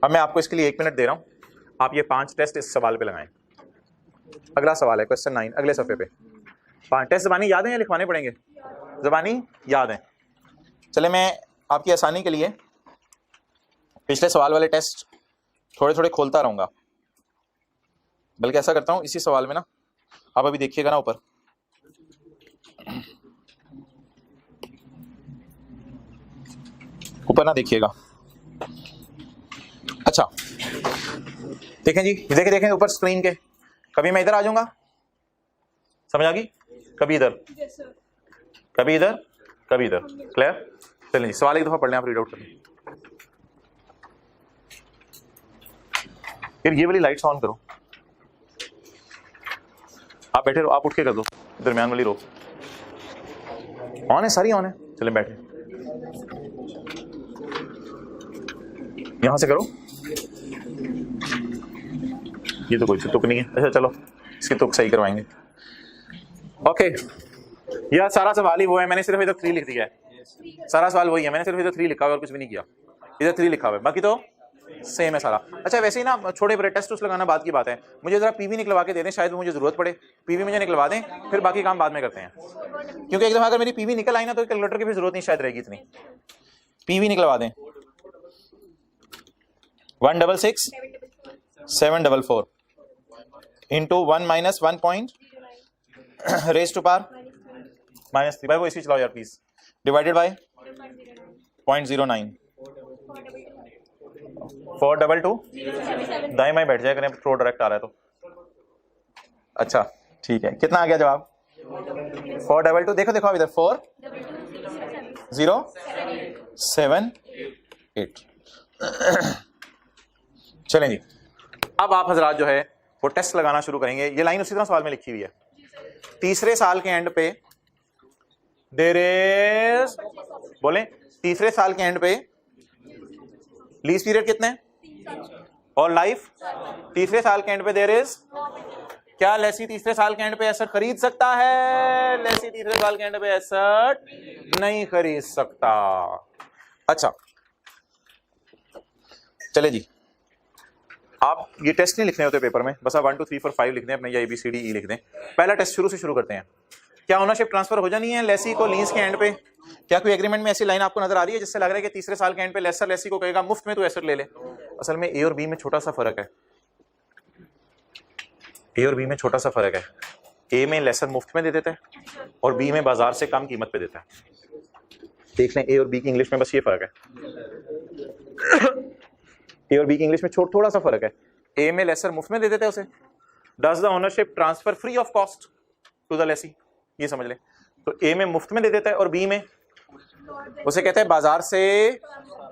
अब मैं आपको इसके लिए 1 मिनट दे रहा हूं, आप ये 5 टेस्ट इस सवाल पे लगाएं। अगला सवाल है क्वेश्चन 9, अगले सफे पे। 5 टेस्ट ज़बानी याद है या लिखवाने पड़ेंगे? ज़बानी याद है। चले मैं आपकी आसानी के लिए पिछले सवाल वाले टेस्ट थोड़े थोड़े खोलता रहूंगा, बल्कि ऐसा करता हूं इसी सवाल में ना, आप अभी देखिएगा ना ऊपर, ऊपर ना देखिएगा। अच्छा देखें जी, देखें ऊपर स्क्रीन के, कभी मैं इधर आ जाऊंगा, समझ आ गई, कभी इधर, कभी इधर, कभी इधर। क्लियर? चलिए जी सवाल एक दफा पढ़ लें, आप रीड आउट कर लें। फिर ये वाली लाइट्स ऑन करो, आप बैठे रहो, आप उठ के कर दो, दरमियान वाली रो ऑन है, सारी ऑन है। चले बैठे, यहां से करो, ये तो कोई तुक नहीं है। अच्छा चलो इसकी तुक सही करवाएंगे। ओके यार सारा सवाल ही वो है, मैंने सिर्फ इधर 3 लिख दिया है, सारा सवाल वही है, मैंने सिर्फ इधर 3 लिखा हुआ और कुछ भी नहीं किया, इधर 3 लिखा हुआ है, बाकी तो सेम है सारा। अच्छा वैसे ही ना छोटे बड़े टेस्ट लगाना बात की बात है, मुझे जरा पीवी निकलवा के दे दें, शायद मुझे जरूरत पड़े, पीवी मुझे निकलवा दें, फिर बाकी काम बाद में करते हैं, क्योंकि एक दफा अगर मेरी पीवी निकल आई ना तो कैलकुलेटर की भी जरूरत नहीं शायद रहेगी इतनी। पीवी निकलवा दें 166 744 into 1 minus 1 point raise to power -3 भाई वो इसी चलाओ यार प्लीज, डिवाइडेड बाय 0.09 422 दाएं बाएं बैठ जाए करें, थ्रो डायरेक्ट आ रहा है तो। अच्छा ठीक है, कितना आ गया जवाब? 422, देखो देखो इधर 4078। चलें जी, अब आप हजरात जो है वो टेस्ट लगाना शुरू करेंगे। ये लाइन उसी तरह सवाल में लिखी हुई है, तीसरे साल के एंड पे देयर इज, बोले तीसरे साल के एंड पे लीज पीरियड कितने हैं और लाइफ, तीसरे साल के एंड पे देयर इज, क्या लेसी तीसरे साल के एंड पे एसेट खरीद सकता है? लेसी तीसरे साल के एंड पे एसेट नहीं खरीद सकता। अच्छा चले जी, आप ये टेस्ट नहीं लिखने होते पेपर में, बस आप 1 2 3 4 5 लिख दें अपने, या ABCD E लिख दें। पहला टेस्ट शुरू से शुरू करते हैं, क्या ओनरशिप ट्रांसफर हो जानी है लेसी को लीज के एंड पे? क्या कोई एग्रीमेंट में ऐसी लाइन आपको नजर आ रही है जिससे लग रहा है कि तीसरे साल के एंड पे लेसर लेसी को कहेगा मुफ्त में तू एसेट ले ले? असल में ए और बी में छोटा सा फर्क है, ए और बी में छोटा सा फर्क है, ए में लेसर मुफ्त में दे देता है और बी में बाजार से कम कीमत पे देता है। देख लें ए और बी की इंग्लिश में बस ये फर्क है, ए और बी की इंग्लिश में थोड़ा सा फर्क है। ए में लेसर मुफ्त में दे देता है उसे, does the ownership transfer free of cost to the lessee, ये समझ ले। तो ए में मुफ्त में दे देता है और बी में उसे कहते हैं बाजार से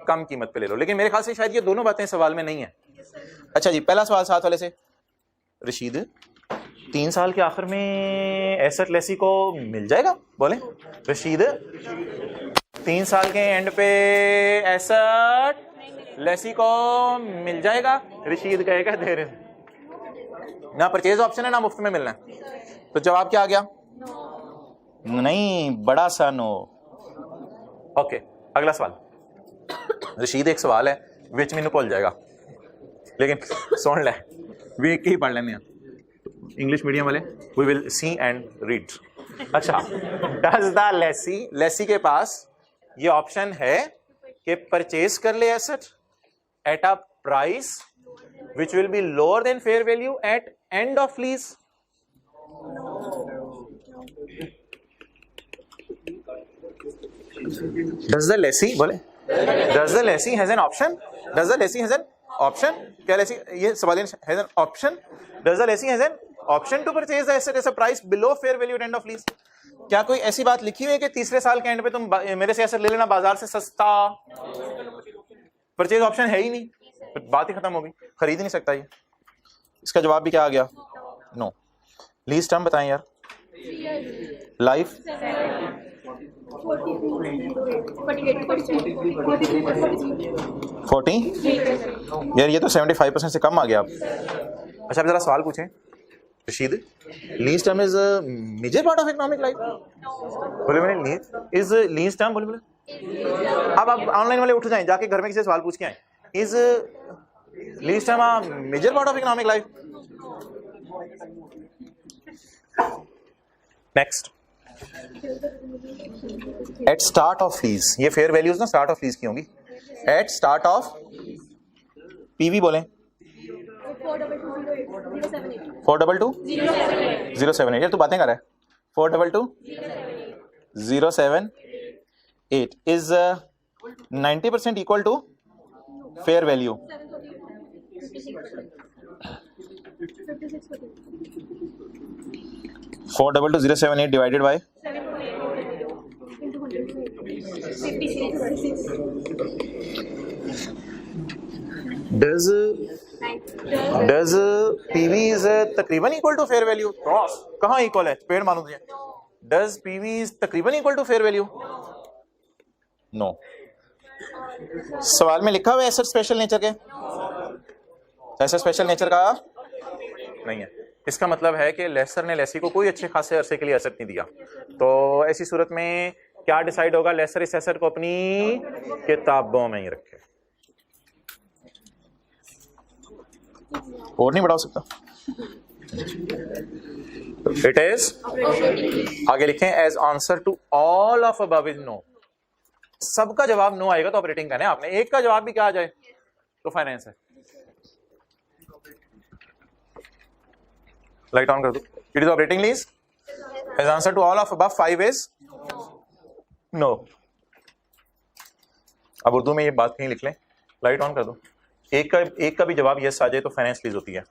कम कीमत पे ले लो। लेकिन मेरे ख्याल से शायद ये दोनों बातें सवाल में नहीं है। अच्छा जी, पहला सवाल 7 वाले से, रशीद 3 साल के आखिर में एसेट लेसी को मिल जाएगा? बोले रशीद 3 साल के एंड पे एसेट लेसी को मिल जाएगा? रशीद कहेगा देर ना परचेज ऑप्शन है ना मुफ्त में मिलना है। तो जवाब क्या आ गया? नहीं, बड़ा सा नो। ओके अगला सवाल, रशीद एक सवाल है विच मैनू भूल जाएगा, लेकिन सुन ले वेख के ही पढ़ लेने, इंग्लिश मीडियम वाले we will see and read. अच्छा, डज द लेसी, लेसी के पास ये ऑप्शन है कि परचेज कर ले asset at a price which will be lower than fair value at end of lease? Does the lessee, बोले does the lessee has an option? Does the lessee has an option? क्या lessee, ये सवाल has an option? Does the lessee has an option to purchase the asset at a price below fair value at end of lease? क्या कोई ऐसी बात लिखी हुई है कि तीसरे साल के एंड पे तुम मेरे से एसेट ले लेना बाजार से सस्ता? परचेज ऑप्शन है ही नहीं, बात ही खत्म होगी, खरीद ही नहीं सकता ये। इसका जवाब भी क्या आ गया? नो। लीज टर्म बताएं यार, लाइफ 40 यार, ये तो 75% से कम आ गया। अच्छा अब जरा सवाल पूछें Rashid, lease term is major part of economic life? बोले मैंने इज लीज टर्म, बोले अब आप ऑनलाइन वाले उठ जाएं, जाके घर में किसी से सवाल पूछ के आए, is lease term a major part of economic life? Next, at start of lease, ये फेयर वैल्यूज ना स्टार्ट ऑफ लीज की होंगी। एट स्टार्ट ऑफ पीवी बोले 422 तू बातें कर रहा है। 422 is 90% equal to fair value. 422,078 divided by does PV is तकरीबन इक्वल टू फेयर वैल्यू? कहाँ इक्वल है, पेड़ मालूम है। डज पीवी इज तकरीबन equal to fair value? No. सवाल में लिखा हुआ है एसेट स्पेशल नेचर के, एसेट स्पेशल नेचर का नहीं है। इसका मतलब है कि लेसर ने लेसी को कोई अच्छे खासे अरसे के लिए एसेट नहीं दिया। तो ऐसी सूरत में क्या डिसाइड होगा? लेसर इस एसेट को अपनी किताबों में ही रखे, और नहीं बढ़ा सकता। इट इज, आगे लिखें, as answer to all of above is no. सबका जवाब नो आएगा तो ऑपरेटिंग करना है आपने, एक का जवाब भी क्या आ जाए तो फाइनेंस है। लाइट ऑन कर दो। It is operating lease, as answer to all of above 5 is no. अब उर्दू में ये बात कहीं लिख लें, लाइट ऑन कर दो। एक का भी जवाब यस आ जाए तो फाइनेंस लीज होती है।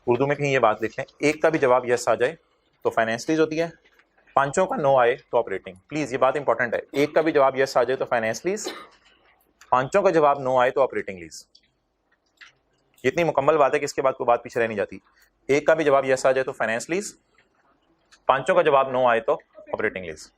उर्दू में कहीं ये बात लिख लें, एक का भी जवाब यस आ जाए तो फाइनेंस लीज होती है, पांचों का नो आए तो ऑपरेटिंग। प्लीज ये बात इंपॉर्टेंट है, एक का भी जवाब यस आ जाए तो फाइनेंस लीज, पांचों का जवाब नो आए तो ऑपरेटिंग लीज। इतनी मुकम्मल बात है कि इसके बाद कोई बात पीछे रह नहीं जाती। एक का भी जवाब यस आ जाए तो फाइनेंस लीज, पांचों का जवाब नो आए तो ऑपरेटिंग लीज।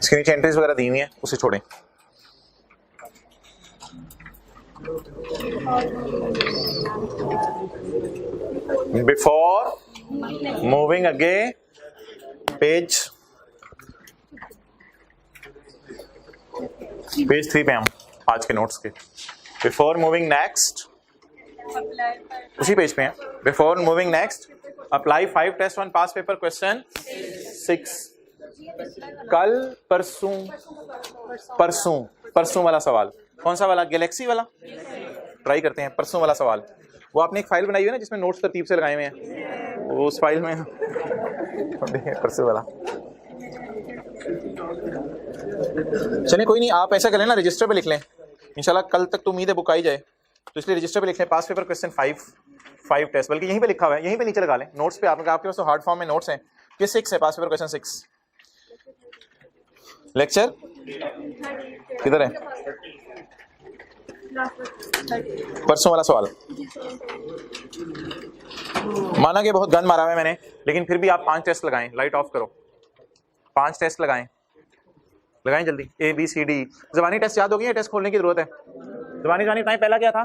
इसके नीचे एंट्रीज वगैरह दी हुई है, उसे छोड़ें। बिफोर मूविंग अगे पेज 3 पे हम आज के नोट्स के। बिफोर मूविंग नेक्स्ट, उसी पेज पे हैं। Before moving next, apply 5 test 1 pass paper question 6। कल परसों वाला सवाल, कौन सा वाला? गैलेक्सी वाला। ट्राई करते हैं परसों वाला सवाल। वो आपने एक फाइल बनाई हुई है ना जिसमें नोट्स तरतीब से लगाए हुए हैं, वो उस फाइल में परसों वाला। चलिए कोई नहीं, आप ऐसा करें ना, रजिस्टर पे लिख लें, इंशाल्लाह कल तक तो उम्मीद है बुक आई जाए, तो इसलिए रजिस्टर पे लिख लें पास पेपर क्वेश्चन 5 टेस्ट। बल्कि यहीं पे लिखा हुआ है, यहीं पे नीचे लगा लें नोट्स पे। आपके पास तो हार्ड फॉर्म में नोट्स हैं कि 6 है, पास पेपर क्वेश्चन 6। लेक्चर किधर है? परसों वाला सवाल। माना कि बहुत गंद मारा हुआ है मैंने, लेकिन फिर भी आप 5 टेस्ट लगाएं। लाइट ऑफ करो, 5 टेस्ट लगाएं जल्दी। ABCD ज़बानी टेस्ट याद हो गई है? टेस्ट खोलने की जरूरत है। ज़बानी टाइम पहला क्या था?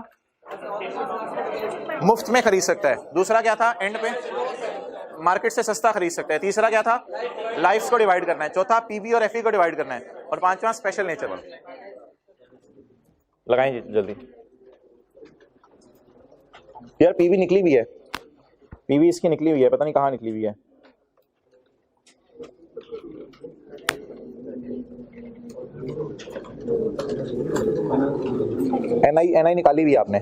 मुफ्त में खरीद सकता है। दूसरा क्या था? एंड पे मार्केट से सस्ता खरीद सकता है। तीसरा क्या था? लाइफ्स को डिवाइड करना है। चौथा PV और FE को डिवाइड करना है। और पांचवा स्पेशल नेचर वाला। लगाएं जल्दी यार। PV निकली भी है, PV इसकी निकली हुई है, पता नहीं कहाँ निकली हुई है। NI निकाली हुई है आपने,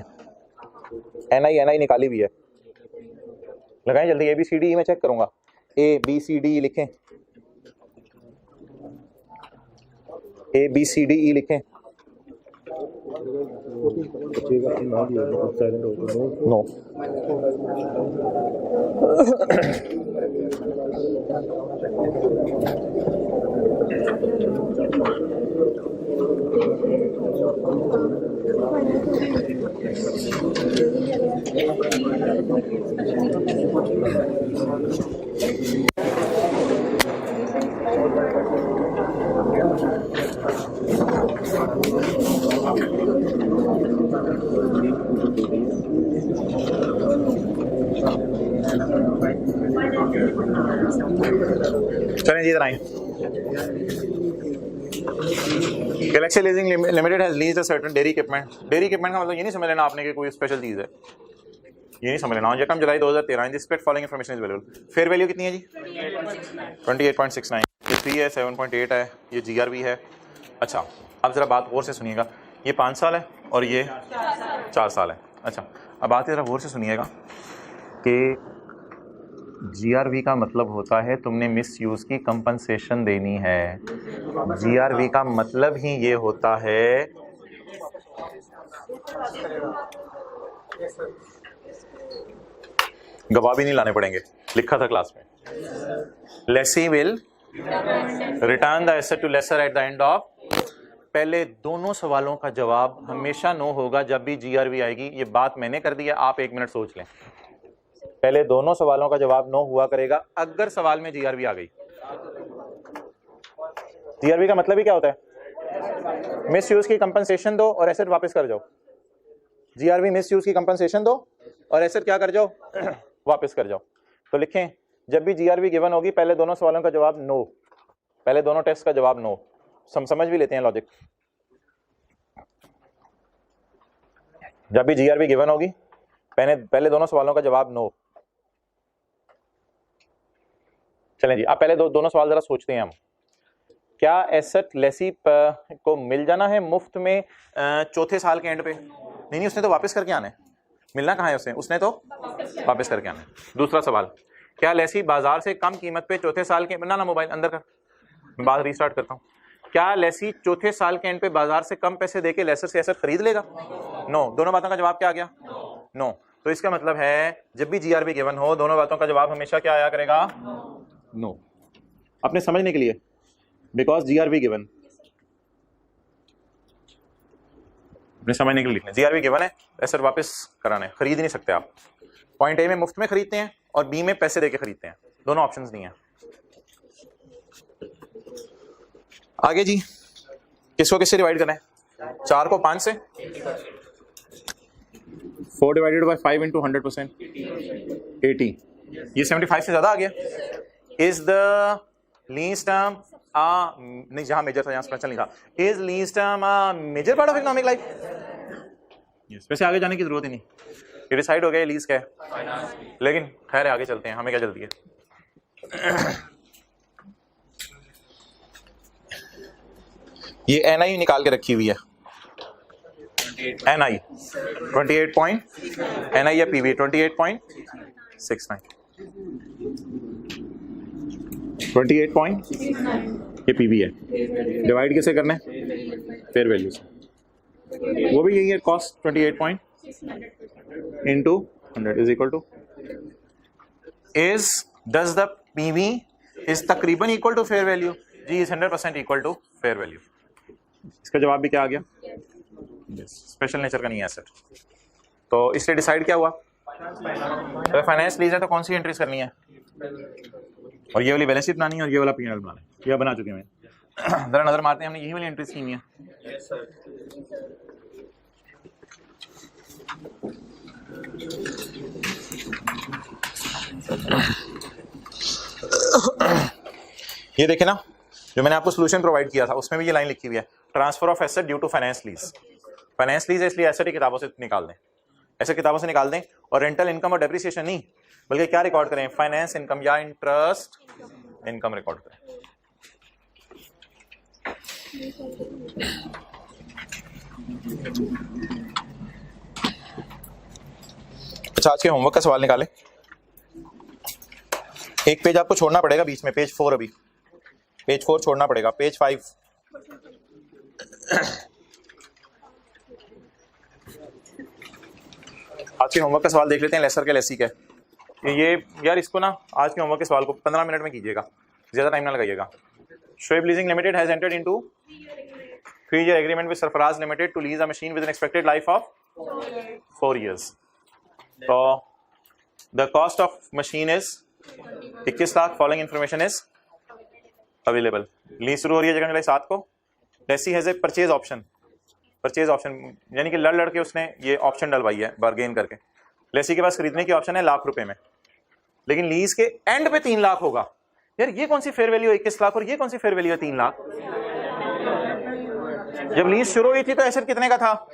NI निकाली हुई है। लगाएं जल्दी। ABCD मैं चेक करूंगा। ABCD लिखें, ABCD लिखें। नो चलें जी इधर आए। Galaxy leasing limited has leased a certain dairy equipment. Dairy equipment का मतलब ये नहीं समझ लेना आपने कि कोई स्पेशल चीज है, ये नहीं समझ लेना। ऑन यकम जुलाई 2013 in this following information is available. Fair value कितनी है जी? 28.69। ये 3 है, 7.8 है, ये GRV है। अच्छा अब जरा बात गौर से सुनिएगा। ये 5 साल है और ये 4 साल है। अच्छा अब बात जरा गौर से सुनिएगा कि GRV का मतलब होता है तुमने मिस यूज की कंपनसेशन देनी है। GRV का मतलब ही ये होता है गवाह भी नहीं लाने पड़ेंगे, लिखा था क्लास में। Lessee will return the asset to lessor at the end of. पहले दोनों सवालों का जवाब हमेशा नो होगा जब भी GRV आएगी। ये बात मैंने कर दी है, आप 1 मिनट सोच लें। पहले दोनों सवालों का जवाब नो हुआ करेगा अगर सवाल में GRV आ गई। GRV का मतलब ही क्या होता है? मिस यूज की कंपनसेशन दो और एसेट वापस कर जाओ। GRV मिस यूज की कंपनसेशन दो और एसेट क्या कर जाओ वापस कर जाओ। तो लिखें जब भी GRV गिवन होगी पहले दोनों सवालों का जवाब नो, पहले दोनों टेस्ट का जवाब नो। समझ भी लेते हैं लॉजिक। जब भी GRV गिवन होगी पहले दोनों सवालों का जवाब नो। चलें जी, अब पहले दोनों सवाल जरा सोचते हैं हम। क्या एसेट लेसी को मिल जाना है मुफ्त में चौथे साल के एंड पे? नहीं, उसने तो वापस करके आना है। मिलना कहाँ है उसने तो वापस करके आना है। दूसरा सवाल, क्या लेसी बाजार से कम कीमत पे चौथे साल के ना मोबाइल अंदर कर, बात रीस्टार्ट करता हूँ। क्या लेसी चौथे साल के एंड पे बाजार से कम पैसे देके लेसर से एसेट खरीद लेगा? नो। दोनों बातों का जवाब क्या आ गया? नो। तो इसका मतलब है जब भी GRV गिवन हो दोनों बातों का जवाब हमेशा क्या आया करेगा? नो। अपने समझने के लिए, बिकॉज GRV गिवन, अपने समझने के लिए लिखना। GRV गिवन है, एसेट वापस कराना है, खरीद ही नहीं सकते आप। पॉइंट ए में मुफ्त में खरीदते हैं और बी में पैसे देके खरीदते हैं, दोनों ऑप्शंस नहीं है। आगे जी, किसको किससे डिवाइड करना है? 4 को 5 से, 4 डिवाइडेड बाय 5 इंटू 100%, 80। ये 75 से ज्यादा आ गया। इज द लीस्ट टर्म नहीं, जहां मेजर था यहाँ स्पेशल नहीं था। Is least term major part of economic life? Yes. वैसे आगे जाने की जरूरत ही नहीं, ये डिसाइड हो गया लीज क्या है। लेकिन खैर आगे चलते हैं, हमें क्या जल्दी है। ये NI निकाल के रखी हुई है। NI 28 पॉइंट, NI या PV 28.69, 28 ये PV है। डिवाइड कैसे करना है? फेयर वैल्यू से। वो भी यही है, cost 28 into 100 is equal to is does the PV is तकरीबन इक्वल टू फेयर वैल्यू? जी, is 100% equal to fair value. इसका जवाब भी क्या आ गया? स्पेशल नेचर का नहीं है एसेट। तो इसलिए डिसाइड क्या हुआ? तो फाइनेंस लीज है तो कौन सी एंट्रीज करनी है? और ये वाली बैलेंस शीट बनानी है और ये वाला P&L बनाना है। ये बना चुके हैं, जरा नजर मारते हैं। हमने यही वाली एंट्रीज की है। ये देखे ना, जो मैंने आपको सोल्यूशन प्रोवाइड किया था उसमें भी ये लाइन लिखी हुई है, transfer of asset due to finance lease. Finance lease है इसलिए एसेट की किताबों से निकाल दें, ऐसे किताबों से निकाल दें। और रेंटल इनकम और डेप्रिसिएशन नहीं, बल्कि क्या रिकॉर्ड करें? फाइनेंस इनकम या इंटरेस्ट इनकम रिकॉर्ड करें। अच्छा, आज के होमवर्क का सवाल निकालें। एक पेज आपको छोड़ना पड़ेगा बीच में, पेज 4, अभी पेज 4 छोड़ना पड़ेगा, पेज 5। आज के होमवर्क का सवाल देख लेते हैं, लेसर के लेसी का। ये यार इसको ना आज के होमवर्क के सवाल को 15 मिनट में कीजिएगा, ज्यादा टाइम ना लगाइएगा। Shoaib leasing limited has entered into 3-year agreement with Sarfaraz limited to lease a machine with an expected life of 4 years। तो the cost of machine is 21 lakh. Following information is available. Lease शुरू हो रही है जुलाई 7 को। Lessee has a purchase option, यानी कि लड़ के उसने ये ऑप्शन डलवाई है बार्गेन करके। लेसी के पास खरीदने की ऑप्शन है लाख रुपए में, लेकिन लीज के एंड पे 3 लाख होगा। यार ये कौन सी फेयर वैल्यू है 21 लाख और ये कौन सी फेयर वैल्यू है 3 लाख? जब लीज शुरू हुई थी तो एसेट कितने का था?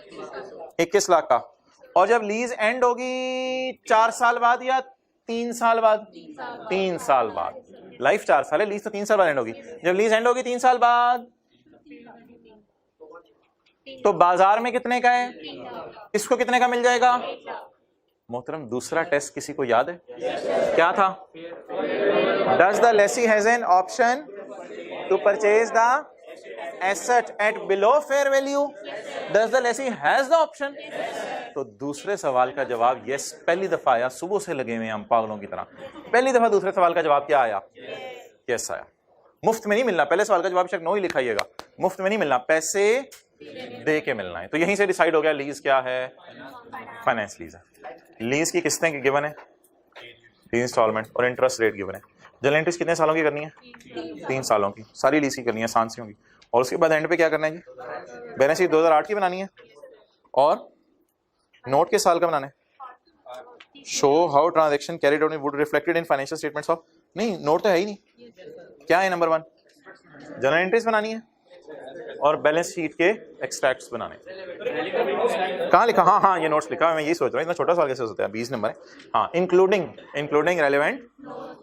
21 लाख का। और जब लीज एंड होगी 4 साल बाद या 3 साल बाद? 3 साल बाद। लाइफ 4 साल है, लीज तो 3 साल बाद एंड होगी। जब लीज एंड होगी 3 साल बाद तो बाजार में कितने का है? इसको कितने का मिल जाएगा? मोहतरम दूसरा टेस्ट किसी को याद है? क्या था? Does the lessee has an option to purchase the asset at below fair value? Does the lessee has the option? तो दूसरे सवाल का जवाब यस पहली दफा आया। सुबह से लगे हुए हैं हम पागलों की तरह। पहली दफा दूसरे सवाल का जवाब क्या आया? यस आया। मुफ्त में नहीं मिलना। पहले सवाल का जवाब शक नो ही लिखाइएगा। मुफ्त में नहीं मिलना, पैसे दे के मिलना है। तो यहीं से डिसाइड हो गया लीज क्या है? फाइनेंस लीज है। लीज की किस्तें गिवन है 3 इंस्टॉलमेंट और इंटरेस्ट रेट गिवन है। जनरल एंट्रीज कितने सालों की करनी है? 3 सालों की। सारी लीज की करनी है, आसान सी होगी। और उसके बाद एंड पे क्या करना है जी? बैलेंस शीट 2008 की बनानी है और नोट के साल का बनाना है। Show how transaction carried out would reflected in financial statements of, नहीं नोट तो है ही नहीं। क्या है नंबर 1? जनरल एंट्रीज बनानी है और बैलेंस शीट के एक्सट्रैक्ट्स बनाने। कहाँ लिखा? हाँ हाँ ये नोट्स लिखा है। मैं यही सोच रहा हूँ इतना छोटा सवाल कैसे हो सकता है? 20 नंबर है। हाँ, इंक्लूडिंग रेलेवेंट,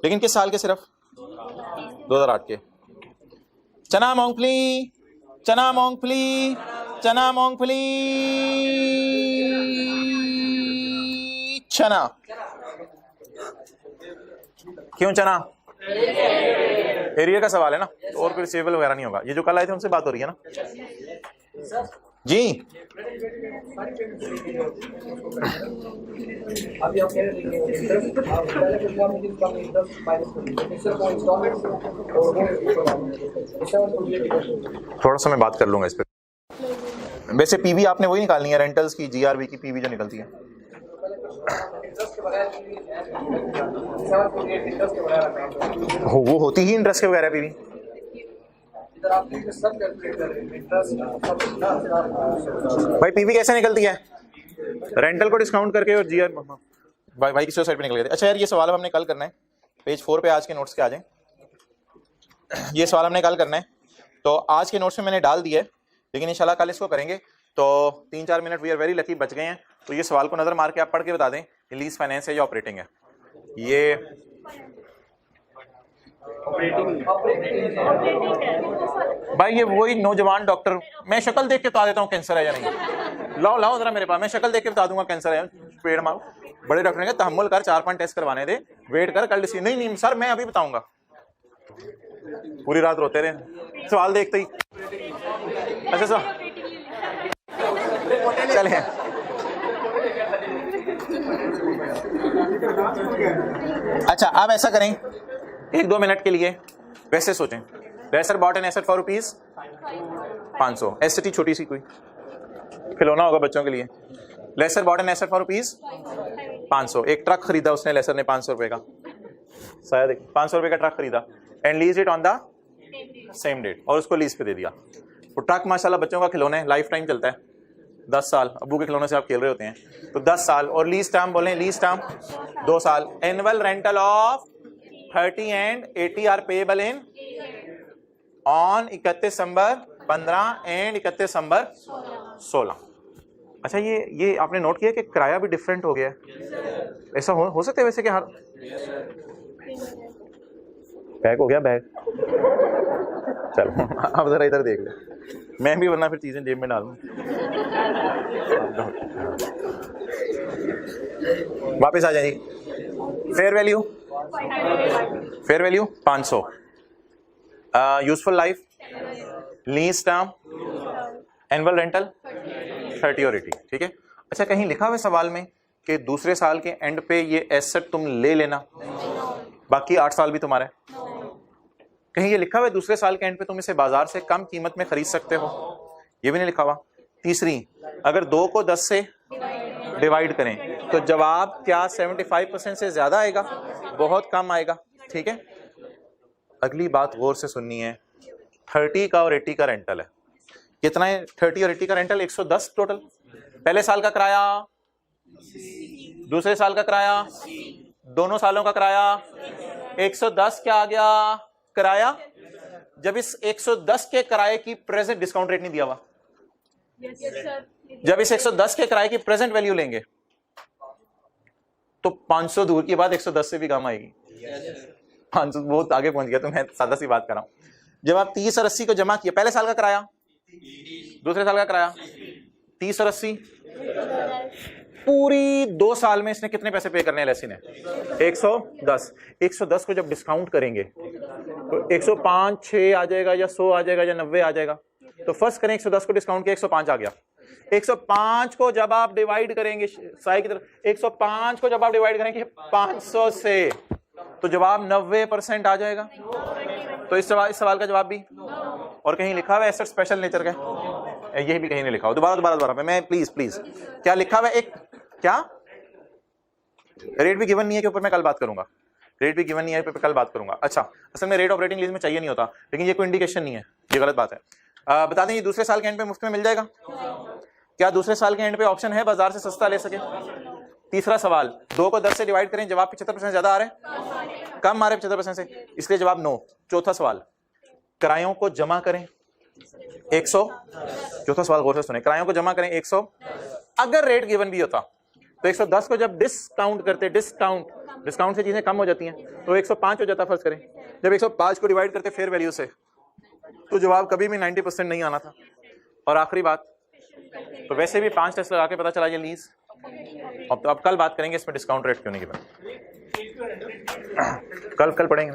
लेकिन किस साल के? सिर्फ 2008 के। चना मूंगफली, चना मूंगफली, चना मूंगफली, चना। क्यों चना? एरिया का सवाल है ना, तो और कोई रिसीवेबल वगैरह नहीं होगा। ये जो कल आए थे उनसे बात हो रही है ना जी? थोड़ा सा मैं बात कर लूंगा इस पे। वैसे पीवी आपने वही निकालनी है, रेंटल्स की, जीआरबी की पीवी जो निकलती है। वो होती ही इंटरेस्ट के वगैरह पीवी। भाई पीवी कैसे निकलती है? रेंटल को डिस्काउंट करके और जीआर भाई किसी साइड पे निकल गए थे। अच्छा यार ये सवाल हमने कल करना है, पेज 4 पे आज के नोट्स के आ जाएं। ये सवाल हमने कल करना है, तो आज के नोट्स में मैंने डाल दिया है, लेकिन इंशाल्लाह कल इसको करेंगे। तो 3-4 minute we are very lucky बच गए हैं। तो ये सवाल को नजर मार के आप पढ़ के बता दें लीज फाइनेंस है या ऑपरेटिंग है। ये भाई ये वही नौजवान डॉक्टर, मैं शक्ल देख के बता देता हूँ कैंसर है या नहीं। लाओ लाओ जरा मेरे पास, मैं शक्ल देख के बता दूंगा कैंसर है। पेड़ मारो। बड़े डॉक्टर ने कहा तहम्मुल कर, 4-5 टेस्ट करवाने दे, वेट कर, कल डिसीजन। नहीं सर मैं अभी बताऊंगा। पूरी रात रोते रहे सवाल देखते ही। अच्छा सर चले अच्छा अब ऐसा करें 1-2 मिनट के लिए वैसे सोचें। Lessor bought an asset for ₹500। Asset ही छोटी सी कोई खिलौना होगा बच्चों के लिए। Lessor bought an asset for ₹500। एक ट्रक खरीदा उसने लेसर ने 500 रुपए का, शायद 500 रुपए का ट्रक खरीदा and lease it on the same date, और उसको लीज पे दे दिया। वो ट्रक माशाल्लाह बच्चों का खिलौना है, लाइफ टाइम चलता है, 10 साल। अब्बू के खिलौने से आप खेल रहे होते हैं, तो 10 साल। और लीज टर्म बोलें, लीज टर्म 2 साल। Annual rental of 30 and 80 are payable in on 31 December 15 and 31 December 16। अच्छा ये आपने नोट किया कि किराया भी डिफरेंट हो गया है। ऐसा हो सकता है वैसे कि हर बैग हो गया बैग। चलो अब जरा इधर देख ले, मैं भी वरना फिर चीजें जेब में डालूं। वापस आ जाइए। Fair value 500। Useful life, lease term, annual rental 30 और 80। ठीक है। अच्छा कहीं लिखा हुआ सवाल में कि दूसरे साल के एंड पे ये एसेट तुम ले लेना, बाकी 8 साल भी तुम्हारा है? कहीं ये लिखा हुआ है दूसरे साल के एंड पे तुम इसे बाजार से कम कीमत में खरीद सकते हो? ये भी नहीं लिखा हुआ। तीसरी, अगर 2 को 10 से डिवाइड करें तो जवाब क्या 75% से ज्यादा आएगा? बहुत कम आएगा। ठीक है। अगली बात गौर से सुननी है। 30 का और 80 का रेंटल है। कितना है 30 और 80 का रेंटल? 110 टोटल। पहले साल का किराया, दूसरे साल का किराया, दोनों सालों का किराया 110 क्या आ गया किराया? जब इस 110 के किराए की प्रेजेंट डिस्काउंट रेट नहीं दिया हुआ, जब इस 110 के किराए की प्रेजेंट वैल्यू लेंगे तो 500 दूर की बात 110 से भी कम आएगी। 500 बहुत आगे पहुंच गया, तो मैं सादा सी बात कर रहा हूं। जब आप 30 और 80 को जमा किया, पहले साल का किराया, दूसरे साल का किराया 30 और 80 पूरी 2 साल में इसने कितने पैसे पे करने हैं लेसी ने? 110। 110 को जब डिस्काउंट करेंगे तो 105, 6 आ जाएगा या 100 आ जाएगा या 90 आ जाएगा। तो फर्स्ट करें 110 को डिस्काउंट किया, 105 आ गया। 105 को जब आप डिवाइड करेंगे साई की तरफ, 105 को जब आप डिवाइड करेंगे 500 से, तो जवाब 90% आ जाएगा। तो इस सवाल का जवाब भी और कहीं लिखा हुआ है एसेट स्पेशल नेचर का, ये भी कहीं नहीं लिखा हुआ। दोबारा मैं प्लीज क्या लिखा हुआ है? एक क्या रेट भी गिवन नहीं है के ऊपर मैं कल बात करूंगा। रेट भी गिवन नहीं है पे कल बात करूंगा। अच्छा, असल में रेट ऑपरेटिंग लीज में चाहिए नहीं होता, लेकिन ये कोई इंडिकेशन नहीं है, ये गलत बात है। बता दें ये दूसरे साल के एंड पे मुफ्त में मिल जाएगा? क्या दूसरे साल के एंड पे ऑप्शन है बाजार से सस्ता ले सके? तीसरा सवाल, 2 को 10 से डिवाइड करें, जवाब 75% ज्यादा आ रहे हैं, कम आ रहे 75% से, इसलिए जवाब नो। चौथा सवाल, किरायों को जमा करें 100। चौथा सवाल गौर से सुने, किरायों को जमा करें 100। अगर रेट गिवन भी होता तो 110 को जब डिस्काउंट करते, डिस्काउंट से चीजें कम हो जाती हैं, तो 105 हो जाता। फर्ज करें जब 105 को डिवाइड करते फेयर वैल्यू से, तो जवाब कभी भी 90% नहीं आना था। और आखिरी बात, तो वैसे भी 5 टेस्ट लगा के पता चला ये लीज। अब कल बात करेंगे इसमें डिस्काउंट रेट क्यों नहीं गिवन, कल पढ़ेंगे।